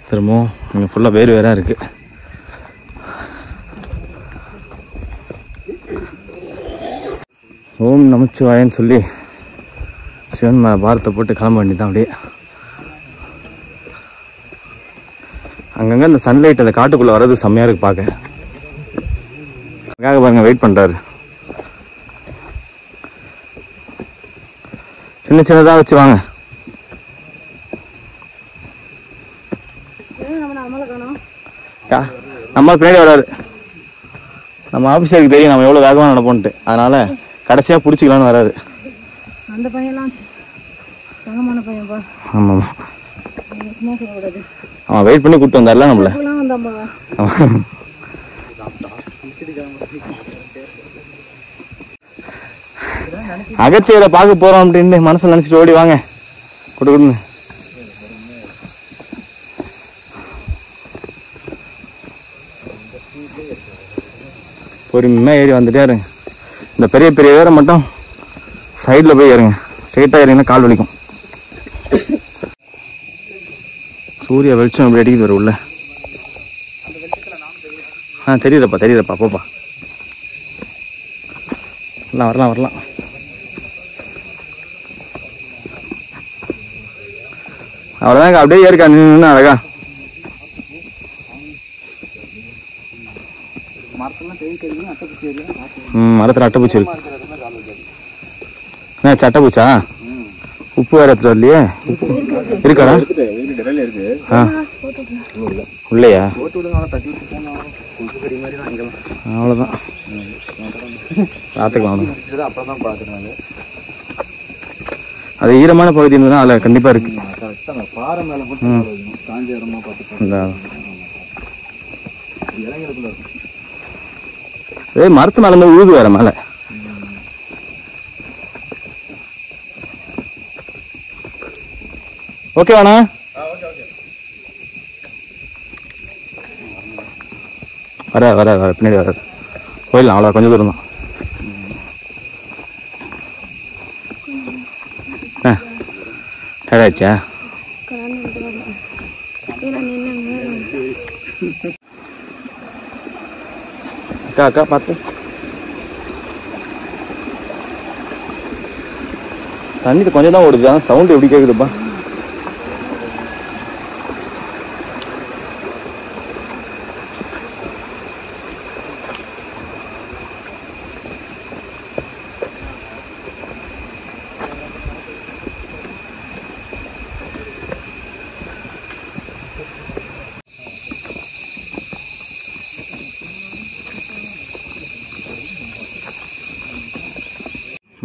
திரும்பவும் இங்கே ஃபுல்லாக வேறு வேறாக இருக்குது. ஓம் நமச்சிவாயன்னு சொல்லி சிவன் பாரத்தை போட்டு கிளம்ப வேண்டியதான். அப்படியே அங்கங்கே இந்த சன்லைட் அந்த காட்டுக்குள்ளே வர்றது செம்மையாக இருக்குது பார்க்க. அதுக்காக பாருங்க வெயிட் பண்ணுறாரு. சின்ன சின்னதாக வச்சு வாங்க. நம்ம பின்னாடி வராரு. நம்ம ஆஃபீஸருக்கு தெரியும் நம்ம எவ்வளோ வேகமாக நடப்போன்ட்டு. அதனால கடைசியாக பிடிச்சிக்கலான்னு வராரு. அந்த பையன்லாம் தங்கமான பையன்பா. ஆமாம் சும்மா சொல்லக்கூடாது. அவன் வெயிட் பண்ணி கூப்பிட்டு வந்தார்ல நம்மள. அகத்தியரை பார்க்க போறோம் அப்படின்னு மனசுல நினைச்சிட்டு ஓடி வாங்க. கொடுக்கணும். பொறுமையா ஏறி வந்துட்டே இருங்க. இந்த பெரிய பெரிய வேற மட்டும் சைட்ல போய் ஏறுங்க. ஸ்ட்ரெயிட்டா ஏறிங்கன்னா கால் வலிக்கும். சூரிய வெளிச்சம் அப்படி அடிக்குது வர உள்ள. தெரியுதப்பா போப்பா. வரலாம். அவ்வளோதாங்க. அப்படியே ஏற்கா நின்று அழகா. மரத்தில் அட்டைப்பூச்சி இருக்கு. சட்டைப்பூச்சா? உப்பு வேற எடுத்துட்டு வரலையே. இருக்காடா? இல்லையா? அவ்வளோதான். பார்த்துக்கலாம். அது ஈரமான பகுதி இருந்ததுன்னா அதில் கண்டிப்பாக இருக்கு. மரத்து மேல இருந்து உழுது வேற மேல. ஓகேவாண்ணா? வர பின்னாடி வர போயிடலாம். அவ்வளோ கொஞ்சம் தூரம் தான். டயர்டாயிடுச்சா? அக்கா பார்த்து. தண்ணி கொஞ்சம் தான் ஓடுது. சவுண்ட் எப்படி கேட்குதுப்பா?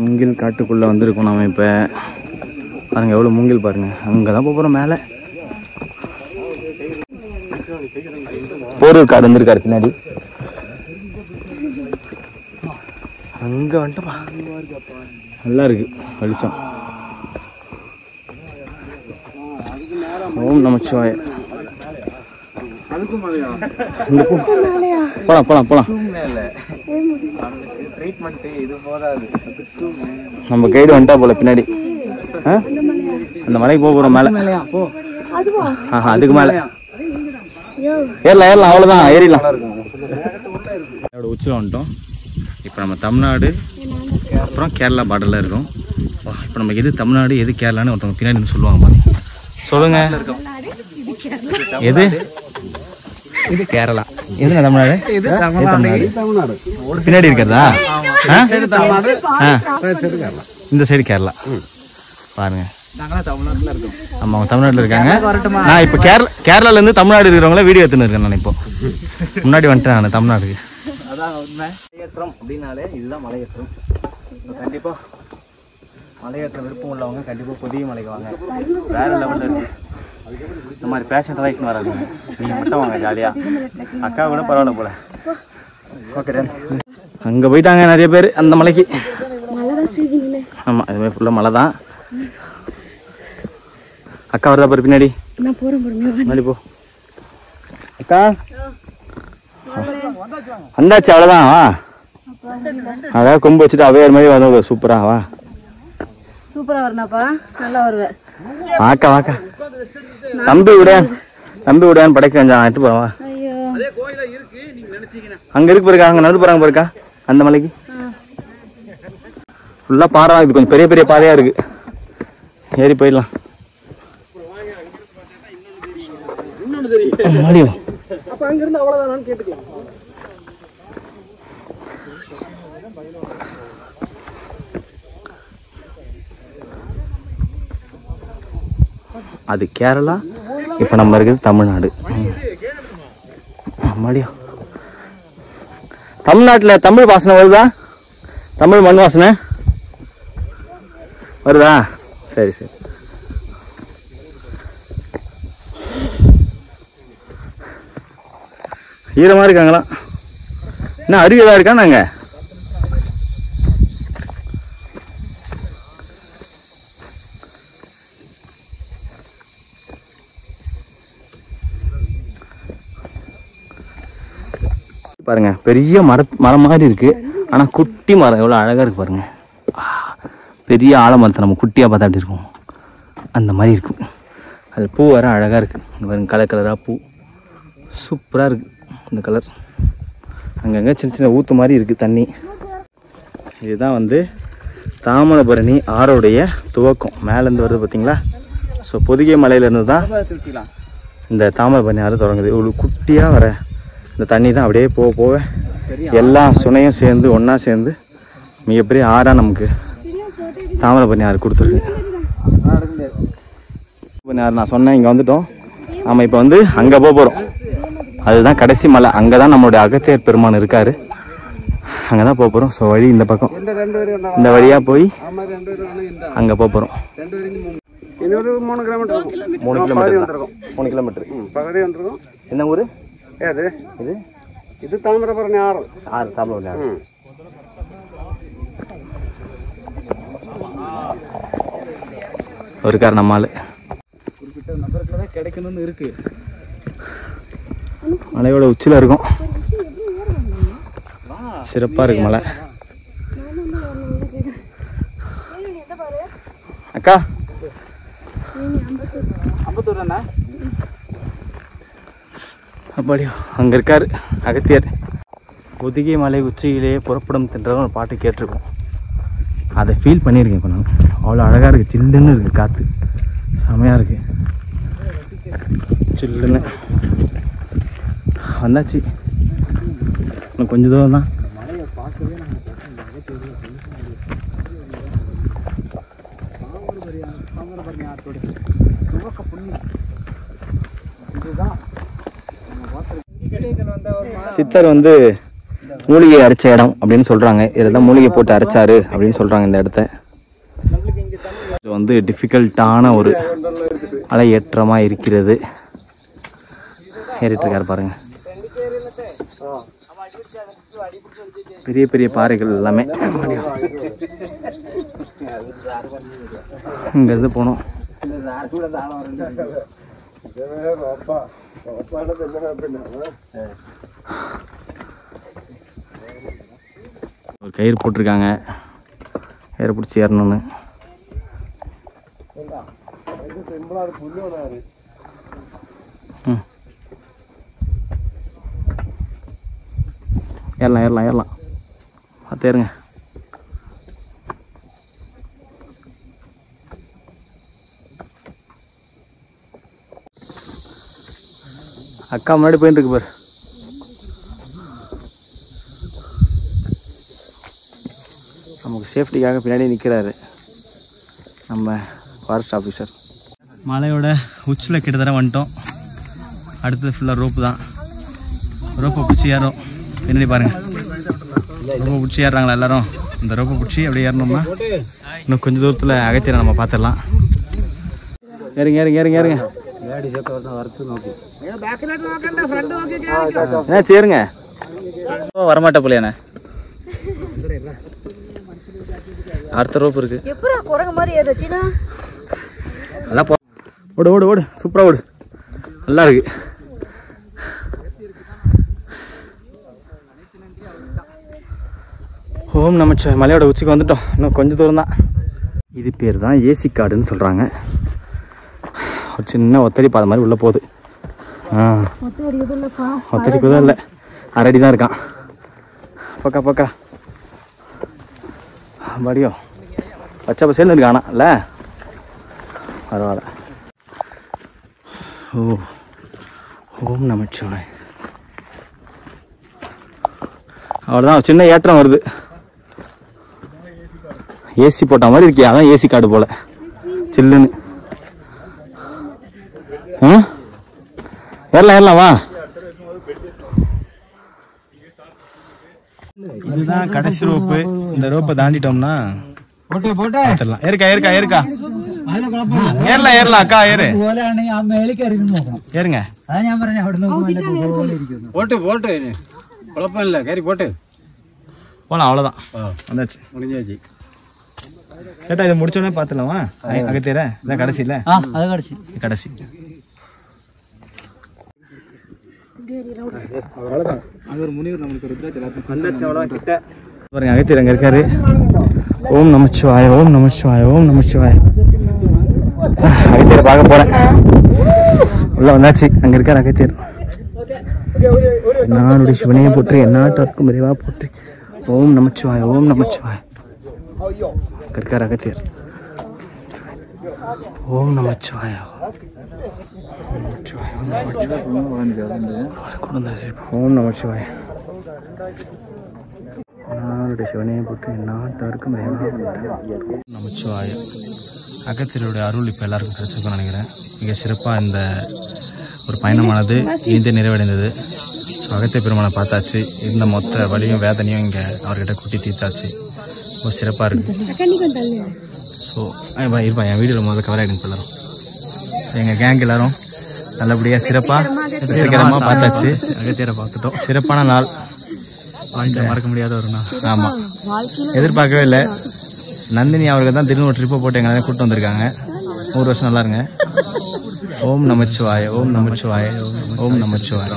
மூங்கில் காட்டுக்குள்ளே வந்திருக்கோம் நாம. இப்போ பாருங்க எவ்வளோ மூங்கில் பாருங்க. அங்கே தான் போகிறோம் மேலே. போரூர் காடு வந்திருக்காரு பின்னாடி. அங்கே வந்துட்டுப்பா நல்லா இருக்கு வெளிச்சம். ஓம் நமச்சிவாய. போலாம். நம்ம கைடு வந்துட்டா போல பின்னாடி. அந்த மலைக்கு போகிறோம் மேல. அதுக்கு மேல ஏறலாம். அவ்வளவுதான், ஏறிடலாம். உச்சில வந்துட்டோம். இப்போ நம்ம தமிழ்நாடு அப்புறம் கேரளா பார்டர்ல இருக்கோம். இப்போ நம்ம எது தமிழ்நாடு எது கேரளான்னு ஒருத்தவங்க பின்னாடி இருந்து சொல்லுவாங்க. சொல்லுங்க. எது இது கேரளா, எதுங்க தமிழ்நாடு? தமிழ்நாடு பின்னாடி இருக்கிறதா? இந்த சைடு கேரளா. பாருங்க ஆமா, அவங்க தமிழ்நாட்டில் இருக்காங்க. நான் இப்போ கேரளால இருந்து தமிழ்நாடு இருக்கிறவங்கள வீடியோ எடுத்துன்னு இருக்கேன். நான் இப்போ முன்னாடி வந்துட்டேன் நான் தமிழ்நாடுக்கு. அதான் உண்மை. மலையேற்றம் அப்படின்னாலே இதுதான் மலையேற்றம். கண்டிப்பா மலையேற்ற விருப்பம் உள்ளவங்க கண்டிப்பா புதிய மலைக்கு வாங்க. வேற லெவலில் இருக்கு. இந்த மாதிரி பேஷண்ட் ரைட்னு வராதுங்க. நீங்கள் மட்டும் வாங்க ஜாலியாக. அக்கா கூட பரவாயில்ல போல. ஓகே, அங்கே போயிட்டாங்க நிறைய பேர் அந்த மலைக்கு. ஆமாம், அதுமாதிரி ஃபுல்லாக மலை தான். அக்கா வருதா பாரு பின்னாடி. முன்னாடி போ அக்கா. வந்தாச்சு, அவ்வளோதான். வா, அதாவது கொம்பு வச்சுட்டு அவையார் மாதிரி வந்து சூப்பரா. வா, சூப்பரா வரனாப்பா, நல்லா வருவேன். வாக்கா தம்பி விட தம்பி விடான்னு படைக்க கொஞ்சம் எட்டு போவா. ஐயோ அங்க இருக்கு பாருக்கா, அங்க நடு போறாங்க பாருக்கா அந்த மலைக்கு. ஃபுல்லா பாறை, இது கொஞ்சம் பெரிய பெரிய பாறையா இருக்கு, ஏறி போயிடலாம். அது கேரளா, இப்ப நம்ம இருக்குது தமிழ்நாடு. மடியும் தமிழ்நாட்டுல தமிழ் வாசனை வருதா? தமிழ் மண் வாசனை வருதா? சரி சரி. ஈரமா இருக்காங்களா? என்ன அருவி ஏதாவது இருக்கா? நாங்க பாருங்க, பெரிய மரம் மாதிரி இருக்கு, ஆனா குட்டி மரம் எவ்வளவு அழகா இருக்கு பாருங்க. பெரிய ஆலமரத்தை நம்ம குட்டியா பார்த்தா அப்படி இருக்கும், அந்த மாதிரி இருக்கு. அது பூ வர அழகா இருக்கு. இந்த பாருங்க, கலர் கலரா பூ சூப்பரா இருக்கு இந்த கலர். அங்கங்க சின்ன சின்ன ஊத்து மாதிரி இருக்கு தண்ணி. இதுதான் வந்து தாமிரபரணி ஆறுடைய துவக்கம், மேலேருந்து வருது பார்த்தீங்களா? ஸோ பொதிகை மலையிலேருந்து தான் இந்த தாமிரபரணி ஆறு தொடங்குது. இவ்வளோ குட்டியாக வர இந்த தண்ணி தான் அப்படியே போக போக எல்லா சுனையும் சேர்ந்து ஒன்றா சேர்ந்து மிகப்பெரிய ஆறாக நமக்கு தாமிரபரணி ஆறு கொடுத்துருக்கு. நான் சொன்னேன், இங்கே வந்துட்டோம். நம்ம இப்போ வந்து அங்கே போக போகிறோம். அதுதான் கடைசி மலை, அங்கே தான் நம்மளுடைய அகத்தியர் பெருமான் இருக்கார். அங்கே தான் போக போகிறோம். ஸோ வழி இந்த பக்கம், இந்த வழியாக போய் அங்கே போக போகிறோம். 3 கிலோமீட்டர் 3 கிலோமீட்டர் பக்கத்தே வந்துருக்கும். என்ன ஊர் அது? இது இது தாமிரபரணி ஆறு. தாமிரபரணி ஆறு. ஒரு கார் நம்மால் குறிப்பிட்ட நபருக்கு தான் கிடைக்கணும்னு இருக்கு. மலையோட உச்சியில் இருக்கும், சிறப்பாக இருக்கு மலை. அக்கா அப்படியா? அங்கே இருக்கார் அகத்தியர். பொதிகை மலை உச்சியிலேயே புறப்படும் தின்ற ஒரு பாட்டு கேட்டிருக்கோம், அதை ஃபீல் பண்ணியிருக்கேன் இப்போ நான். அவ்வளோ அழகாக இருக்குது, சில்லுன்னு இருக்குது, காற்று செமையாக இருக்குது, சில்லுன்னு. வந்தாச்சு, இன்னும் கொஞ்சம் தூரம் தான். சித்தர் வந்து மூலிகை அரைச்ச இடம் அப்படின்னு சொல்றாங்க. இதுதான் மூலிகை போட்டு அரைச்சாரு அப்படின்னு சொல்றாங்க. இந்த இடத்த இது வந்து டிஃபிகல்ட்டான ஒரு மலையேற்றமா இருக்கிறது. ஏறிட்டு இருக்காரு பாருங்க, பெரிய பெரிய பாறைகள் எல்லாமே. இங்கிருந்து போனோம். ஒரு கயிறு போட்டிருக்காங்க, கயிறு பிடிச்சி ஏறணும்னு. ஏறலாம் ஏறலாம் ஏறலாம், பார்த்து ஏறுங்க. அக்கா முன்னாடி போயிட்டு இருக்கு பாரு. நமக்கு சேஃப்டிக்காக பின்னாடி நிற்கிறாரு நம்ம ஃபாரஸ்ட் ஆஃபீஸர். மலையோட உச்சியில் கிட்டத்தட்ட வந்துட்டோம். அடுத்தது ஃபுல்லாக ரோப்பு தான். ரோப்பை பிடிச்சி ஏறும். பின்னாடி பாருங்கள், ரோப்பை பிடிச்சி ஏறுறாங்களா எல்லாரும். இந்த ரோப்பை பிடிச்சி அப்படியே ஏறணும்னா இன்னும் கொஞ்சம் தூரத்தில் அகத்தியரை நம்ம பார்த்துடலாம். ஏறுங்க ஏறுங்க ஏறுங்க ஏறுங்க. சரிங்க, வரமாட்டா போலியாண்ணே. அடுத்த ரோப்பு இருக்கு. நல்லா போ, ஓடு ஓடு ஓடு, சூப்பரா ஓடு, நல்லா இருக்கு. ஓம் நமச்சிவாய. மலையோட உச்சிக்கு வந்துட்டோம், இன்னும் கொஞ்சம் தூரம் தான். இது பேர் தான் ஏசி காடுன்னு சொல்கிறாங்க. ஒரு சின்ன ஒத்தடி பாதை மாதிரி உள்ளே போகுது. ஒத்தடி இது இல்லப்பா. ஒத்தடி கூட இல்லை, 1/2 அடி தான் இருக்கான். பக்கா பக்கா படியோ பச்சை பசேல்னு இருக்கானா இல்லை? பரவாயில்ல. ஓ ஓம் நமச்சிவாய். அவ்வளோதான், சின்ன ஏற்றம் வருது. ஏசி போட்ட மாதிரி இருக்கியா? அதான் ஏசி காடு போல சில்லுன்னு. ஏறலாம் வா. இதுதான் கடைசி ரோப்பு. இந்த ரோப்பை தாண்டிட்டோம்னா பார்த்துடலாம். ஏறுக்கா ஏறலாம் அக்கா, ஏறு ஏறுங்க. போட்டு குழப்பம் இல்லை, கறி போட்டு போலாம். அவ்வளோதான், வந்தாச்சு, முடிஞ்சாச்சு. கேட்டா இதை முடிச்சோடனே பார்த்துலாமா? அகத்தேர இதான் கடைசி இல்லை? அது கடைசி. பாருங்க, அகத்தியர் அங்க இருக்காரு. ஓம் நமச்சிவாய, ஓம் நமச்சிவாய, ஓம் நமச்சிவாய. அகத்தியரை பார்க்க போறேன். உள்ள வந்தாச்சு, அங்க இருக்காரு அகத்தியர். நானுடைய சிவனையை போற்றி எந்நாட்டாருக்கும் விரைவா போற்றி. ஓம் நமச்சிவாய, ஓம் நமச்சிவாய. அங்க இருக்காரு அகத்தியர். ஓம் நமச்சிவாய, ஓம் நமச்சிவாய. நானுடைய சிவனையை போற்றி எந்நாட்டாருக்கும் நமச்சிவாய. அகத்தியருடைய அருள் இப்போ எல்லாருக்கும் கிடைச்சிருக்கும்னு நினைக்கிறேன். மிக சிறப்பாக இந்த ஒரு பயணமானது இனிதே நிறைவடைந்தது. ஸோ அகத்திய பெருமானை பார்த்தாச்சு. இருந்த மொத்த வலியும் வேதனையும் இங்கே அவர்கிட்ட கூட்டி தீர்த்தாச்சு. ரொம்ப சிறப்பாக இருக்குது. ஸோ இருப்பா, என் வீடியோவில் முதல்ல கவர் ஆகிடுங்க எல்லாரும். எங்கள் கேங் எல்லாரும் நல்லபடியாக சிறப்பாக வெற்றிகரமாக பார்த்தாச்சு. அகத்தியரை பார்த்துட்டோம். சிறப்பான நாள், வாழ்க்கையில் மறக்க முடியாத ஒரு நாள். ஆமாம், எதிர்பார்க்கவே இல்லை. நந்தினி அவர்கள் தான் திடீர்னு ஒரு ட்ரிப்பை போட்டு எங்களை கூப்பிட்டு வந்திருக்காங்க. 100 வருஷம் நல்லா இருங்க. ஓம் நமச்சிவாய, ஓம் நமச்சிவாய, ஓம் நமச்சிவாய.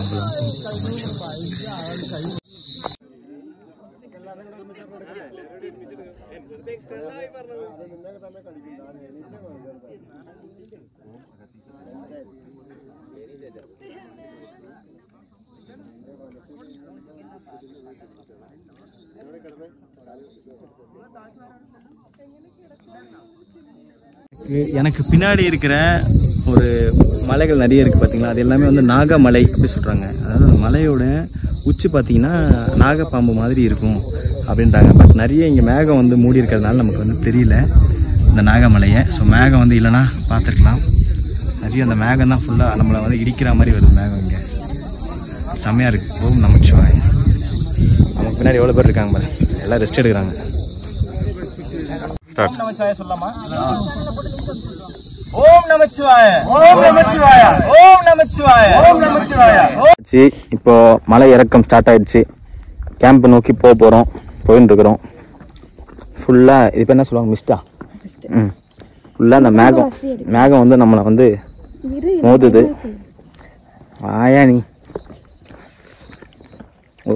எனக்கு பின்னாடி இருக்கிற ஒரு மலைகள் நிறைய இருக்குது பார்த்தீங்களா? அது எல்லாமே வந்து நாகமலை அப்படி சொல்கிறாங்க. அதாவது அந்த மலையோட உச்சி பார்த்தீங்கன்னா நாகப்பாம்பு மாதிரி இருக்கும் அப்படின்றாங்க. பட் நிறைய இங்கே மேகம் வந்து மூடி இருக்கிறதுனால நமக்கு வந்து தெரியல இந்த நாகமலையை. ஸோ மேகம் வந்து இல்லைன்னா பார்த்துருக்கலாம். நிறைய அந்த மேகம் தான் ஃபுல்லாக நம்மளை வந்து இடிக்கிற மாதிரி வருது மேகம். இங்கே செம்மையாக இருக்குது. ஓம் நமச்சிவாய். நமக்கு பின்னாடி எவ்வளோ பேர் இருக்காங்க பாரு, எல்லாம் ரெஸ்ட் எடுக்கிறாங்க. ஓம் நமச்சிவாய சொல்லலாமா? ஓம் நமச்சிவாய, ஓம் நமச்சிவாய, ஓம் நமச்சிவாய, ஓம் நமச்சிவாய. இப்போ மலை இறக்கம் ஸ்டார்ட் ஆயிடுச்சு. கேம்ப் நோக்கி போகிறோம், போயின்னு இருக்கிறோம். ஃபுல்லாக இது என்ன சொல்லுவாங்க, மிஸ்டா. ஃபுல்லாக அந்த மேகம் வந்து நம்மளை வந்து மோதுது. ஆயா நீ.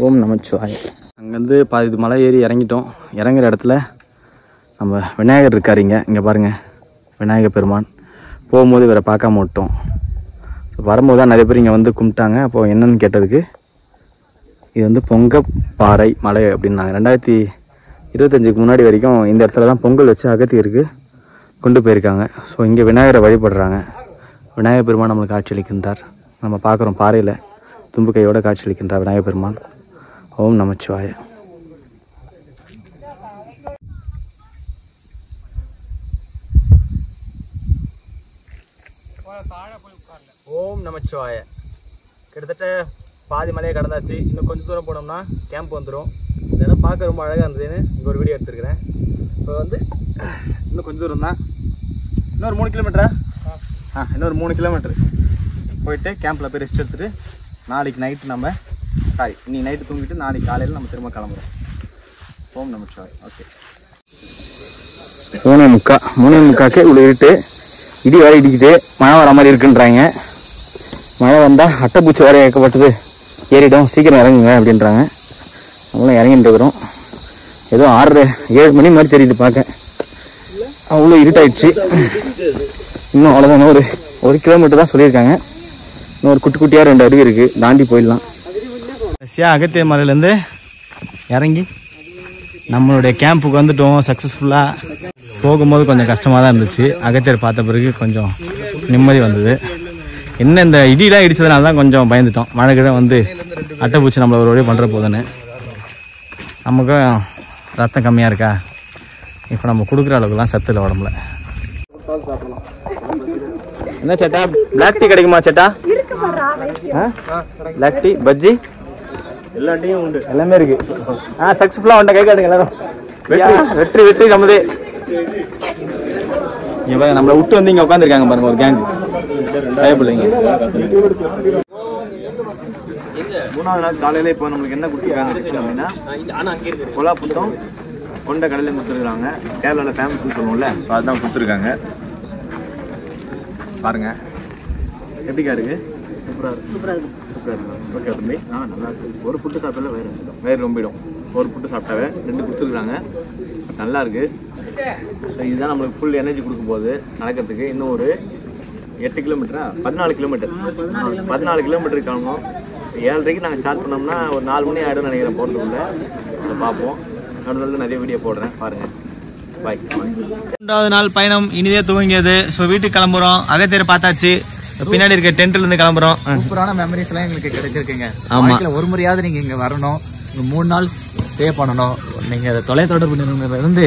ஓம் நமச்சிவாய. அங்கேருந்து பாதி மலை ஏறி இறங்கிட்டோம். இறங்குற இடத்துல நம்ம விநாயகர் இருக்கார். இங்கே பாருங்கள், விநாயகர் பெருமான். போகும்போது இவரை பார்க்காம விட்டோம். வரும்போது தான் நிறைய பேர் இங்கே வந்து கும்பிட்டாங்க. அப்போது என்னன்னு கேட்டதுக்கு இது வந்து பொங்கப்பாறை மலை அப்படின்னாங்க. 2025க்கு முன்னாடி வரைக்கும் இந்த இடத்துல தான் பொங்கல் வச்சு அகத்தியருக்கு கொண்டு போயிருக்காங்க. ஸோ இங்கே விநாயகரை வழிபடுறாங்க. விநாயகர் பெருமான் நம்மளுக்கு காட்சியளிக்கின்றார். நம்ம பார்க்குறோம் பாறையில் தும்பு கையோடு காட்சியளிக்கின்றார் விநாயகர் பெருமான். ஓம் நமச்சிவாய. ஓம் நமச்சிவாய. கிட்டத்தட்ட பாதி மலையை கடந்தாச்சு. இன்னும் கொஞ்சம் தூரம் போனோம்னா கேம்ப் வந்துடும். இந்த இடம் பார்க்க ரொம்ப அழகாக இருந்ததுன்னு இங்கே ஒரு வீடியோ எடுத்துருக்கிறேன். இப்போ வந்து இன்னும் கொஞ்சம் தூரம் தான், இன்னொரு 3 கிலோமீட்டரா? இன்னொரு 3 கிலோமீட்டர் போயிட்டு கேம்பில் போய் ரெஸ்ட் எடுத்துகிட்டு நாளைக்கு நைட்டு நம்ம இன்னைக்கு நைட்டு தூங்கிட்டு நாளைக்கு காலையில் நம்ம திரும்ப கிளம்புறோம். ஓம் நமச்சிவாய. ஓகே, 3:45 இவ்வளோ இருட்டு, இடி வேறு இடிக்குது, மழை வர மாதிரி இருக்குன்றாங்க. மழை வந்தால் அட்டைப்பூச்சி வேறு ஏற்கப்பட்டது ஏறிடும், சீக்கிரம் இறங்குங்க அப்படின்றாங்க. நம்மளும் இறங்கிட்டு இருக்கிறோம். ஏதோ 6-7 மணி மாதிரி தெரியுது பார்க்க. அவ்வளோ இருட்டாயிடுச்சு. இன்னும் அவ்வளோதான், ஒரு 1 கிலோமீட்டர் தான் சொல்லியிருக்காங்க. இன்னொரு குட்டி குட்டியாக 2 அருவி இருக்குது, தாண்டி போயிடலாம். அகத்தியர் மலையிலேருந்து இறங்கி நம்மளுடைய கேம்புக்கு வந்துட்டோம் சக்ஸஸ்ஃபுல்லாக. போகும்போது கொஞ்சம் கஷ்டமாக தான் இருந்துச்சு. அகத்தியர் பார்த்த பிறகு கொஞ்சம் நிம்மதி வந்தது. என்ன இந்த இடியெலாம் இடித்ததுனால தான் கொஞ்சம் பயந்துட்டோம். மழை கிட்ட வந்து அட்டைப்பூச்சி நம்மளை ஒரு வழி பண்ணுற போதுன்னு. நமக்கும் ரத்தம் கம்மியாக இருக்கா, இப்போ நம்ம கொடுக்குற அளவுக்குலாம் சத்து இல்லை உடம்புல. என்ன சேட்டா, பிளாக் டீ கிடைக்குமா சேட்டா? பிளாக் டீ, பஜ்ஜி எல்லா டீயும் உண்டு, எல்லாமே இருக்கு. சக்ஸஸ்ஃபுல்லாக வந்துட்ட, கை காட்டுங்க எல்லாரும். வெற்றி வெற்றி நம்மதே. இவன் நம்மளை விட்டு வந்து இங்கே உட்காந்துருக்காங்க பாருங்க, ஒரு கேங் பயப்பிள்ளைங்க. 3வது நாள் காலையில் இப்போ நம்மளுக்கு என்ன கொடுத்துருக்காங்க அப்படின்னா, கொலாப்புத்தம் கொண்ட கடையில் கொடுத்துருக்காங்க. கேரளாவில் ஃபேமஸ்ன்னு சொல்லுவோம்ல, ஸோ அதுதான் கொடுத்துருக்காங்க. பாருங்க எப்படிக்கா இருக்கு? சூப்பராக இருக்கு. ஓகே தம்பி, நல்லா இருக்கு. ஒரு புட்டு சாப்பிட்டால வயிறு ரொம்பிடும். ஒரு புட்டு சாப்பிட்டாவே 2 கொடுத்துருக்காங்க, நல்லா இருக்கு. ஸோ இதுதான் நம்மளுக்கு ஃபுல் எனர்ஜி கொடுக்க போகுது நடக்கிறதுக்கு. இன்னும் ஒரு 8 கிலோமீட்டரா 14 கிலோமீட்டர் 14 கிலோமீட்டர் கிளம்பும். 7:30க்கு நாங்கள் ஸ்டார்ட் பண்ணோம்னா ஒரு 4 மணி ஆகிடும் நினைக்கிறேன் போகிறதுக்குள்ள. அதை பார்ப்போம். நடுவில் நிறைய வீடியோ போடுறேன், பாருங்கள். பாய். 3வது நாள் பயணம் இனிதே துவங்கியது. ஸோ வீட்டுக்கு கிளம்புறோம். அகத்தியர் பார்த்தாச்சு, பின்னாடி இருக்க டென்ட்லேருந்து கிளம்புறோம். சூப்பரான மெமரிஸ்லாம் எங்களுக்கு கிடைச்சிருக்குங்க. ஆமாம், ஒரு முறையாவது நீங்கள் இங்கே வரணும். 3 நாள் ஸ்டே பண்ணணும். நீங்க தொலைத்தொடர்பு நிறுவனத்திலிருந்து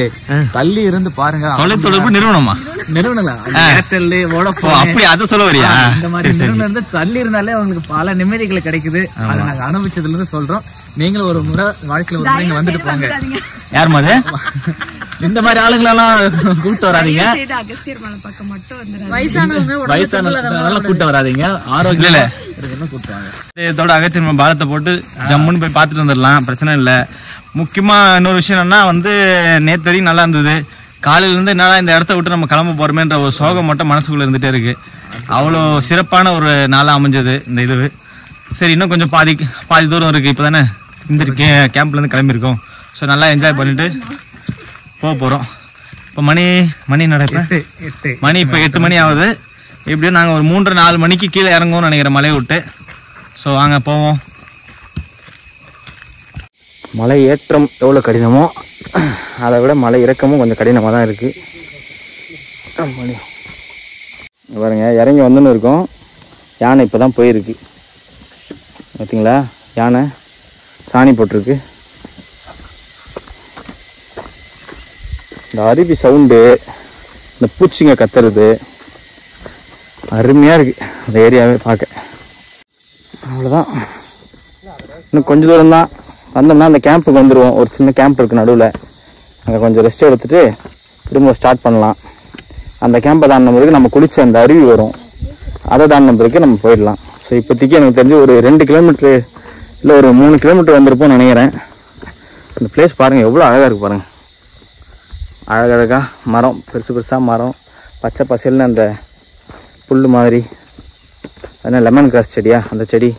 தள்ளி இருந்து பாருங்க. தொலைத்தொடர்பு நிறுவனமா? நிறுவனம் ஏர்டெல், வோடஃபோன், அப்படி அதை சொல்ல வரியா? இந்த மாதிரி நிறுவனம் இருந்து தள்ளி இருந்தாலே உங்களுக்கு பல நிம்மதிகள் கிடைக்குது. அதை நாங்க அனுபவிச்சதுல இருந்து சொல்றோம். நீங்களும் ஒரு முறை வாழ்க்கையில ஒரு முறை வந்துட்டு போங்க. யார் மாதிரி இந்த மாதிரி ஆளுங்களெல்லாம் கூப்பிட்டு வராதீங்க. வயசானவங்க கூப்பிட்டு வராதீங்க. ஆரோக்கியம் இதோட அகத்தியர் பாலத்தை போட்டு ஜம்முன்னு போய் பார்த்துட்டு வந்துடலாம், பிரச்சனை இல்லை. முக்கியமாக இன்னொரு விஷயம் என்னன்னா வந்து நேற்று வரைக்கும் நல்லா இருந்தது. காலையிலேருந்து என்னடா இந்த இடத்த விட்டு நம்ம கிளம்ப போகிறோமேன்ற ஒரு சோகம் மட்டும் மனசுக்குள்ளே இருந்துகிட்டே இருக்குது. அவ்வளோ சிறப்பான ஒரு நாளாக அமைஞ்சது இந்த இது. சரி, இன்னும் கொஞ்சம் பாதி தூரம் இருக்குது. இப்போ தானே இந்த கேம்ப்லேருந்து கிளம்பியிருக்கோம். ஸோ நல்லா என்ஜாய் பண்ணிவிட்டு போக போகிறோம். இப்போ மணி நடப்பேன் 8 மணி. இப்போ 8 மணி ஆகுது. எப்படியும் நாங்கள் ஒரு 3-4 மணிக்கு கீழே இறங்குவோம்னு நினைக்கிறேன் மலையை விட்டு. ஸோ வாங்க போவோம். மலை ஏற்றம் எவ்வளோ கடினமோ அதை விட மலை இறக்கமும் கொஞ்சம் கடினமாக தான் இருக்குது. பாருங்க, இறங்கி வந்துன்னு இருக்கோம். யானை இப்போ தான் போயிருக்கு பார்த்தீங்களா? யானை சாணி போட்டிருக்கு. இந்த அருவி சவுண்டு, இந்த பூச்சிங்க கத்துறது அருமையாக இருக்குது அந்த ஏரியாவே பார்க்க. அவ்வளோதான், இன்னும் கொஞ்சம் தூரம் தான். வந்தோம்னா அந்த கேம்புக்கு வந்துடுவோம். ஒரு சின்ன கேம்ப் இருக்குது நடுவில், அங்கே கொஞ்சம் ரெஸ்ட் எடுத்துகிட்டு திரும்ப ஸ்டார்ட் பண்ணலாம். அந்த கேம்பை தாண்டின பிறகு நம்ம குளிச்ச அந்த அருவி வரும், அதை தாண்டின பிறகு நம்ம போயிடலாம். ஸோ இப்போதைக்கு எனக்கு தெரிஞ்சு ஒரு 2 கிலோமீட்ரு இல்லை ஒரு 3 கிலோமீட்டர் வந்திருப்போம்னு நினைக்கிறேன். இந்த பிளேஸ் பாருங்கள் எவ்வளோ அழகாக இருக்குது பாருங்கள். அழகழகாக மரம், பெருசாக மரம், பச்சை பசேல்னு அந்த புல் மாதிரி, அதனால் லெமன் கிராஸ் செடியா, அந்த செடி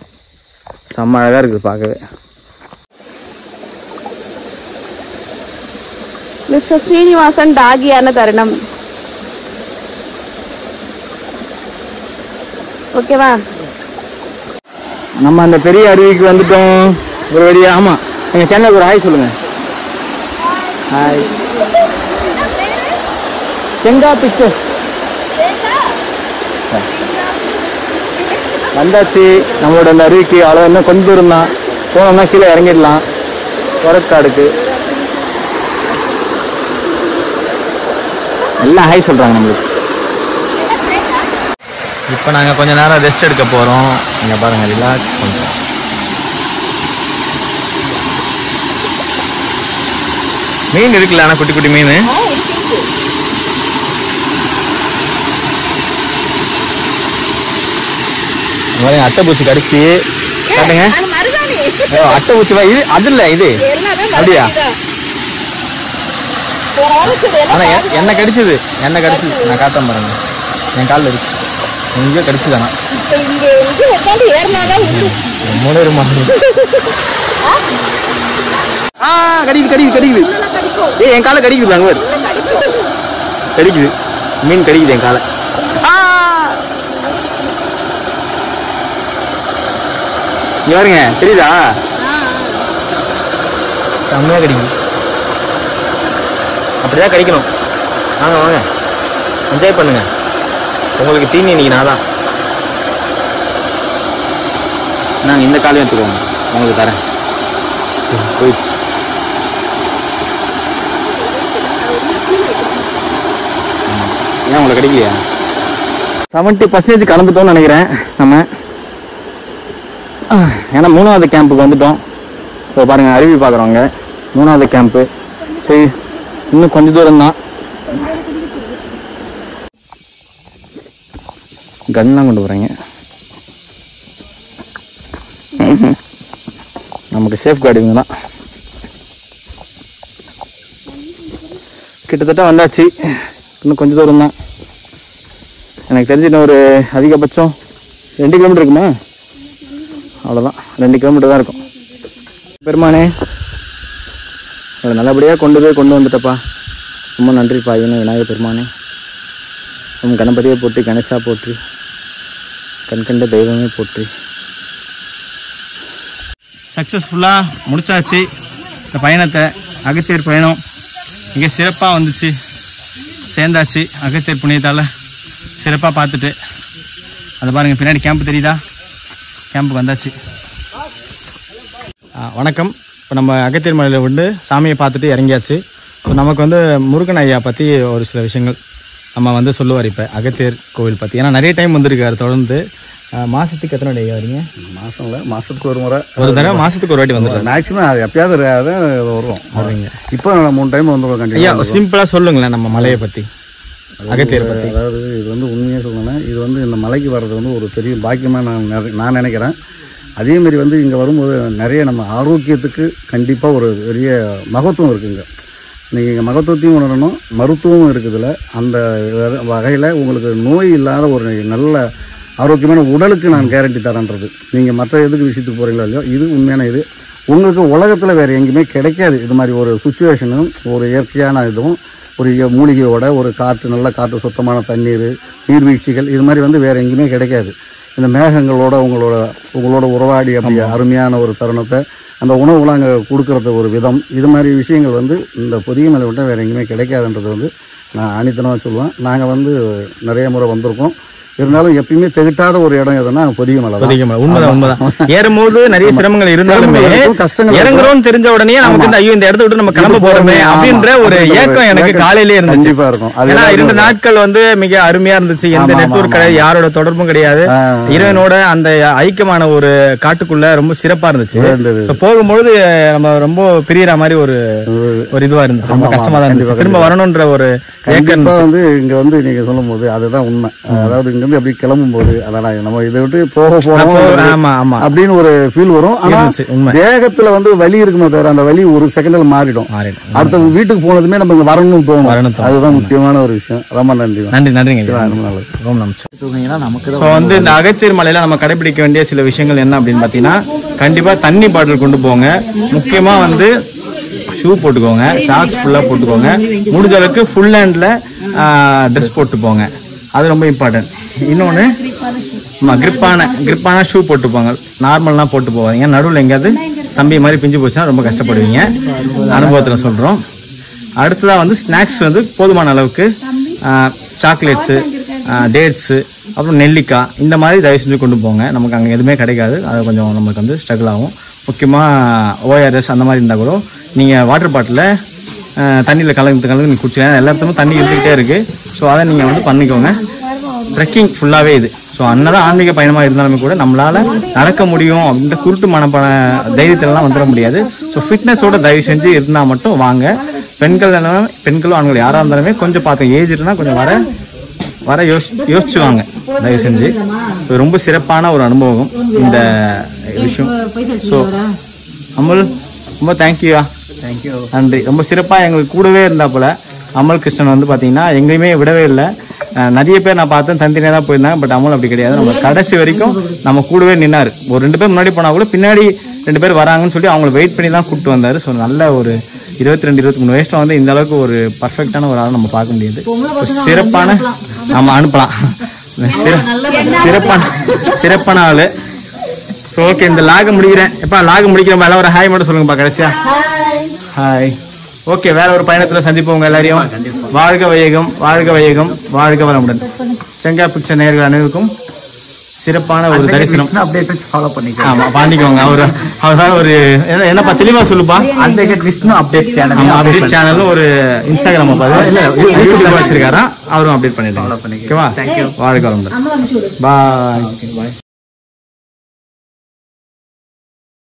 செம்ம அழகாக இருக்குது பார்க்கவே. மிஸ்டர் ஸ்ரீனிவாசன் டாகியான தருணம். ஓகேவா? நம்ம அந்த பெரிய அருவிக்கு வந்துட்டோம். ஒரு வழியா. ஆமாம், எங்கள் சேனலுக்கு ஒரு ஹாய் சொல்லுங்கள். ஹாய். செங்கா பிக்சர் வந்தாச்சு. நம்மளோட அந்த அருவிக்கு அவ்வளோ இன்னும் கொஞ்சம் தூரம் தான். போனோம்னா கீழே இறங்கிடலாம். கொரக்காடுக்கு எல்லாம் ஹாய் சொல்கிறாங்க நம்மளுக்கு. இப்போ நாங்கள் கொஞ்ச நேரம் ரெஸ்ட் எடுக்க போகிறோம். இங்கே பாருங்கள், ரிலாக்ஸ் பண்ணுறோம். மீன் இருக்குல்ல, ஆனால் குட்டி குட்டி மீன். அட்டைப்பூச்சி கடிச்சு காட்டுங்க. அட்டைப்பூச்சி இது அது இல்லை, இது அப்படியா? ஆனா என்ன கடிச்சது, நான் காட்டேன் பாருங்க. என் காலில் இருக்கு, எங்கேயோ கடிச்சுதானா கடிக்குது. என் காலை கடிக்குது, அங்கே கடிக்குது, மீன் கடிக்குது என் காலை. இங்க பாருங்க தெரியுதா செம்மையா கிடைக்கும் அப்படிதான் கிடைக்கணும் வாங்க வாங்க என்ஜாய் பண்ணுங்க உங்களுக்கு தீனி இன்னைக்கு நான் தான் நாங்கள் இந்த காலையும் எடுத்துக்கோங்க உங்களுக்கு தரேன் போயிடுச்சு ஏன் உங்களுக்கு கிடைக்கலையா 70% கடந்துட்டோம்னு நினைக்கிறேன் நம்ம ஏன்னா 3வது கேம்புக்கு வந்துட்டோம் இப்போ பாருங்க அருவி பார்க்குறவங்க 3வது கேம்ப்பு சரி இன்னும் கொஞ்சம் தூரம் தான் கன்லாம் கொண்டு போகிறீங்க நமக்கு சேஃப் கார்டு இவங்க தான் கிட்டத்தட்ட வந்தாச்சு இன்னும் கொஞ்சம் தூரம் தான் எனக்கு தெரிஞ்சு இன்னும் ஒரு அதிகபட்சம் 2 கிலோமீட்டர் இருக்குமா அவ்வளோதான் 2 கிலோமீட்டர் தான் இருக்கும் பெருமானே அதை நல்லபடியாக கொண்டு வந்துட்டப்பா ரொம்ப நன்றிப்பா ஐயனே விநாயகர் பெருமானே நம்ம கணபதியை போற்றி கணேசா போற்றி கண்கண்ட தெய்வமே போற்றி சக்ஸஸ்ஃபுல்லாக முடிச்சாச்சு இந்த பயணத்தை அகத்தியர் பயணம் மிக சிறப்பாக வந்துச்சு சேர்ந்தாச்சு அகத்தியர் புண்ணியத்தால் சிறப்பாக பார்த்துட்டு அதை பாருங்கள் பின்னாடி கேம்ப் தெரியுதா கேம்புக்கு வந்தாச்சு வணக்கம் இப்போ நம்ம அகத்தியர் மலையில் வந்து சாமியை பார்த்துட்டு இறங்கியாச்சு ஸோ நமக்கு வந்து முருகன் ஐயா பற்றி ஒரு சில விஷயங்கள் நம்ம வந்து சொல்லுவார் இப்போ அகத்தியர் கோவில் பற்றி ஏன்னா நிறைய டைம் வந்திருக்காரு தொடர்ந்து மாதத்துக்கு எத்தனை ஐயா வரீங்க மாதத்துக்கு ஒரு முறை மாதத்துக்கு ஒரு வாட்டி வந்துடுறேன் மேக்ஸிமம் எப்பயாவது வரும் வருவீங்க இப்போ 3 டைம் வந்துடுவோம் ஐயா சிம்பிளாக சொல்லுங்களேன் நம்ம மலையை பற்றி அகத்தியர் பற்றி அதாவது இது வந்து உண்மையாக சொல்லணும்னா இது வந்து இந்த மலைக்கு வர்றது வந்து ஒரு பெரிய பாக்கியமாக நான் நினைக்கிறேன் அதேமாரி வந்து இங்கே வரும்போது நிறைய நம்ம ஆரோக்கியத்துக்கு கண்டிப்பாக ஒரு பெரிய மகத்துவம் இருக்குங்க நீங்கள் இங்கே மகத்துவத்தையும் உணரணும் மருத்துவமும் இருக்குதுல அந்த வகையில் உங்களுக்கு நோய் இல்லாத ஒரு நல்ல ஆரோக்கியமான உடலுக்கு நான் கேரண்டி தரேன்றது நீங்கள் மற்ற எதுக்கு விஷயத்துக்கு போகிறீங்களோ இல்லையோ இது உண்மையான இது உங்களுக்கு உலகத்தில் வேறு எங்கேயுமே கிடைக்காது இது மாதிரி ஒரு சுச்சுவேஷனும் ஒரு இயற்கையான இதுவும் ஒரு மூலிகையோட ஒரு காற்று நல்ல காற்று சுத்தமான தண்ணீர் நீர்வீழ்ச்சிகள் இது மாதிரி வந்து வேறு எங்கேயுமே கிடைக்காது இந்த மேகங்களோட உங்களோட உறவாடி அப்படி அருமையான ஒரு தருணத்தை அந்த உணவுலாம் அங்கே கொடுக்குறது ஒரு விதம் இது மாதிரி விஷயங்கள் வந்து இந்த பொதிகை மலை விட்டால் வேறு எங்கேயுமே கிடைக்காதுன்றது வந்து நான் ஆணித்தனமாக சொல்லுவேன் நாங்கள் வந்து நிறைய முறை வந்திருக்கோம் இருந்தாலும் எப்பயுமே திகட்டாத ஒரு இடம் எதுனா பொதிகை மலை உண்மைதான் ஏறும்போது நிறைய சிரமங்கள் இருந்தாலுமே இறங்குறோம்னு தெரிஞ்ச உடனே நமக்கு இந்த ஐயோ இந்த இடத்த விட்டு நம்ம கிளம்ப போறோமே அப்படின்ற ஒரு ஏக்கம் எனக்கு காலையிலே இருந்துச்சு இருக்கும் ஏன்னா 2 நாட்கள் வந்து மிக அருமையா இருந்துச்சு எந்த நெட்வொர்க் கிடையாது யாரோட தொடர்பும் கிடையாது இறைவனோட அந்த ஐக்கியமான ஒரு காட்டுக்குள்ள ரொம்ப சிறப்பா இருந்துச்சு போகும்பொழுது நம்ம ரொம்ப பிரியற மாதிரி ஒரு இதுவா இருந்துச்சு ரொம்ப கஷ்டமா தான் இருந்துச்சு திரும்ப வரணும்ன்ற ஒரு ஏக்கம் வந்து இங்க வந்து நீங்க சொல்லும் போது அதுதான் உண்மை அதாவது இங்க இருந்து அப்படி கிளம்பும் போது அதான் நம்ம இதை விட்டு போறோம் அப்படின்னு ஒரு ஃபீல் வரும் ஆனா வேகத்துல வந்து வலி இருக்குமே தவிர அந்த வலி ஒரு செகண்ட்ல மாறிடும் அடுத்த வீட்டுக்கு போனதுமே நம்ம இங்க வரணும்னு தோணும் அதுதான் முக்கியமான ஒரு விஷயம் ரொம்ப நன்றிங்க வந்து இந்த அகத்தியர் மலையில நம்ம கடைபிடிக்க வேண்டிய சில விஷயங்கள் என்ன அப்படின்னு பாத்தீங்கன்னா கண்டிப்பா தண்ணி பாட்டில் கொண்டு போங்க முக்கியமா வந்து ஷூ போட்டுக்கோங்க ஷார்ட்ஸ் ஃபுல்லாக போட்டுக்கோங்க முடிஞ்ச அளவுக்கு ஃபுல் ஹேண்டில் ட்ரெஸ் போட்டு போங்க அது ரொம்ப இம்பார்ட்டன்ட் இன்னொன்று கிரிப்பான ஷூ போட்டு போங்க நார்மல்லாம் போட்டு போவாதீங்க நடுவில் எங்கேயாவது தம்பி மாதிரி பிஞ்சு போச்சுன்னா ரொம்ப கஷ்டப்படுவீங்க அனுபவத்தில் சொல்கிறோம் அடுத்ததாக வந்து ஸ்நாக்ஸ் வந்து போதுமான அளவுக்கு சாக்லேட்ஸு டேட்ஸு அப்புறம் நெல்லிக்காய் இந்த மாதிரி தயவு செஞ்சு கொண்டு போங்க நமக்கு அங்கே எதுவுமே கிடைக்காது அது கொஞ்சம் நமக்கு வந்து ஸ்ட்ரகிள் ஆகும் முக்கியமாக ஓஆர்எஸ் அந்த மாதிரி இருந்தால் கூட நீங்கள் வாட்டர் பாட்டிலில் தண்ணியில் கலந்து நீங்கள் குடிச்சிக்கலாம் எல்லாத்துக்கும் தண்ணி இருந்துக்கிட்டே இருக்குது ஸோ அதை நீங்கள் வந்து பண்ணிக்கோங்க ட்ரெக்கிங் ஃபுல்லாகவே இது ஸோ அன்னதான் ஆன்மீக பயணமாக இருந்தாலுமே கூட நம்மளால் நடக்க முடியும் அப்படின்ற குருட்டு மனப்பான தைரியத்திலலாம் வந்துட முடியாது ஸோ ஃபிட்னஸோட தயவு செஞ்சு இருந்தால் மட்டும் வாங்க பெண்களும் ஆண்கள் யாராக இருந்தாலுமே கொஞ்சம் பார்த்து ஏஜ் இருந்தால் கொஞ்சம் வர யோசிச்சுவாங்க தயவு செஞ்சு ஸோ ரொம்ப சிறப்பான ஒரு அனுபவம் இந்த விஷயம் ஸோ அமுல் ரொம்ப தேங்க்யூயா நன்றி ரொம்ப சிறப்பாக எங்களுக்கு கூடவே இருந்தாப்புல அமல் கிருஷ்ணன் வந்து பார்த்தீங்கன்னா எங்கேயுமே விடவே இல்லை நிறைய பேர் நான் பார்த்தேன் தனித்தனியாக தான் போயிருந்தாங்க பட் அமல் அப்படி கிடையாது நம்ம கடைசி வரைக்கும் நம்ம கூடவே நின்னார் ஒரு 2 பேர் முன்னாடி போனால் கூட பின்னாடி 2 பேர் வராங்கன்னு சொல்லி அவங்களை வெயிட் பண்ணி தான் கூப்பிட்டு வந்தார் ஸோ நல்ல ஒரு 22-23 வயசுல வந்து இந்த அளவுக்கு ஒரு பர்ஃபெக்டான ஒரு ஆளை நம்ம பார்க்க முடியாது சிறப்பான நம்ம அனுப்பலாம் சிறப்பான ஆள் ஸோ ஓகே, இந்த லாக முடிக்கிறேன். எப்பா லாக முடிக்கிறப்ப எல்லாம் ஒரு ஹாய் மட்டும் சொல்லுங்கப்பா கடைசியா. ஹாய். ஓகே, வேற ஒரு பயணத்தில் சந்திப்போம் உங்க எல்லாரையும். வாழ்க வையகம், வாழ்க வையகம், வாழ்க வளமுடன். செங்கா பிக்சர் நேயர்கள் அனைவருக்கும் சிறப்பான ஒரு தரிசனம். ஃபாலோ பண்ணிக்கலாம். ஆமா பண்ணிக்கோங்க. அவர் ஒரு என்னப்பா தெளிவா சொல்லுப்பா. Advocate Vishnu update channel. Update சேனலும் ஒரு இன்ஸ்டாகிராம் யூடியூப் வச்சிருக்காரா, அவரும் அப்டேட் பண்ணிடுங்க. ஓகேவா? வாழ்க வளமுடன். பாய்.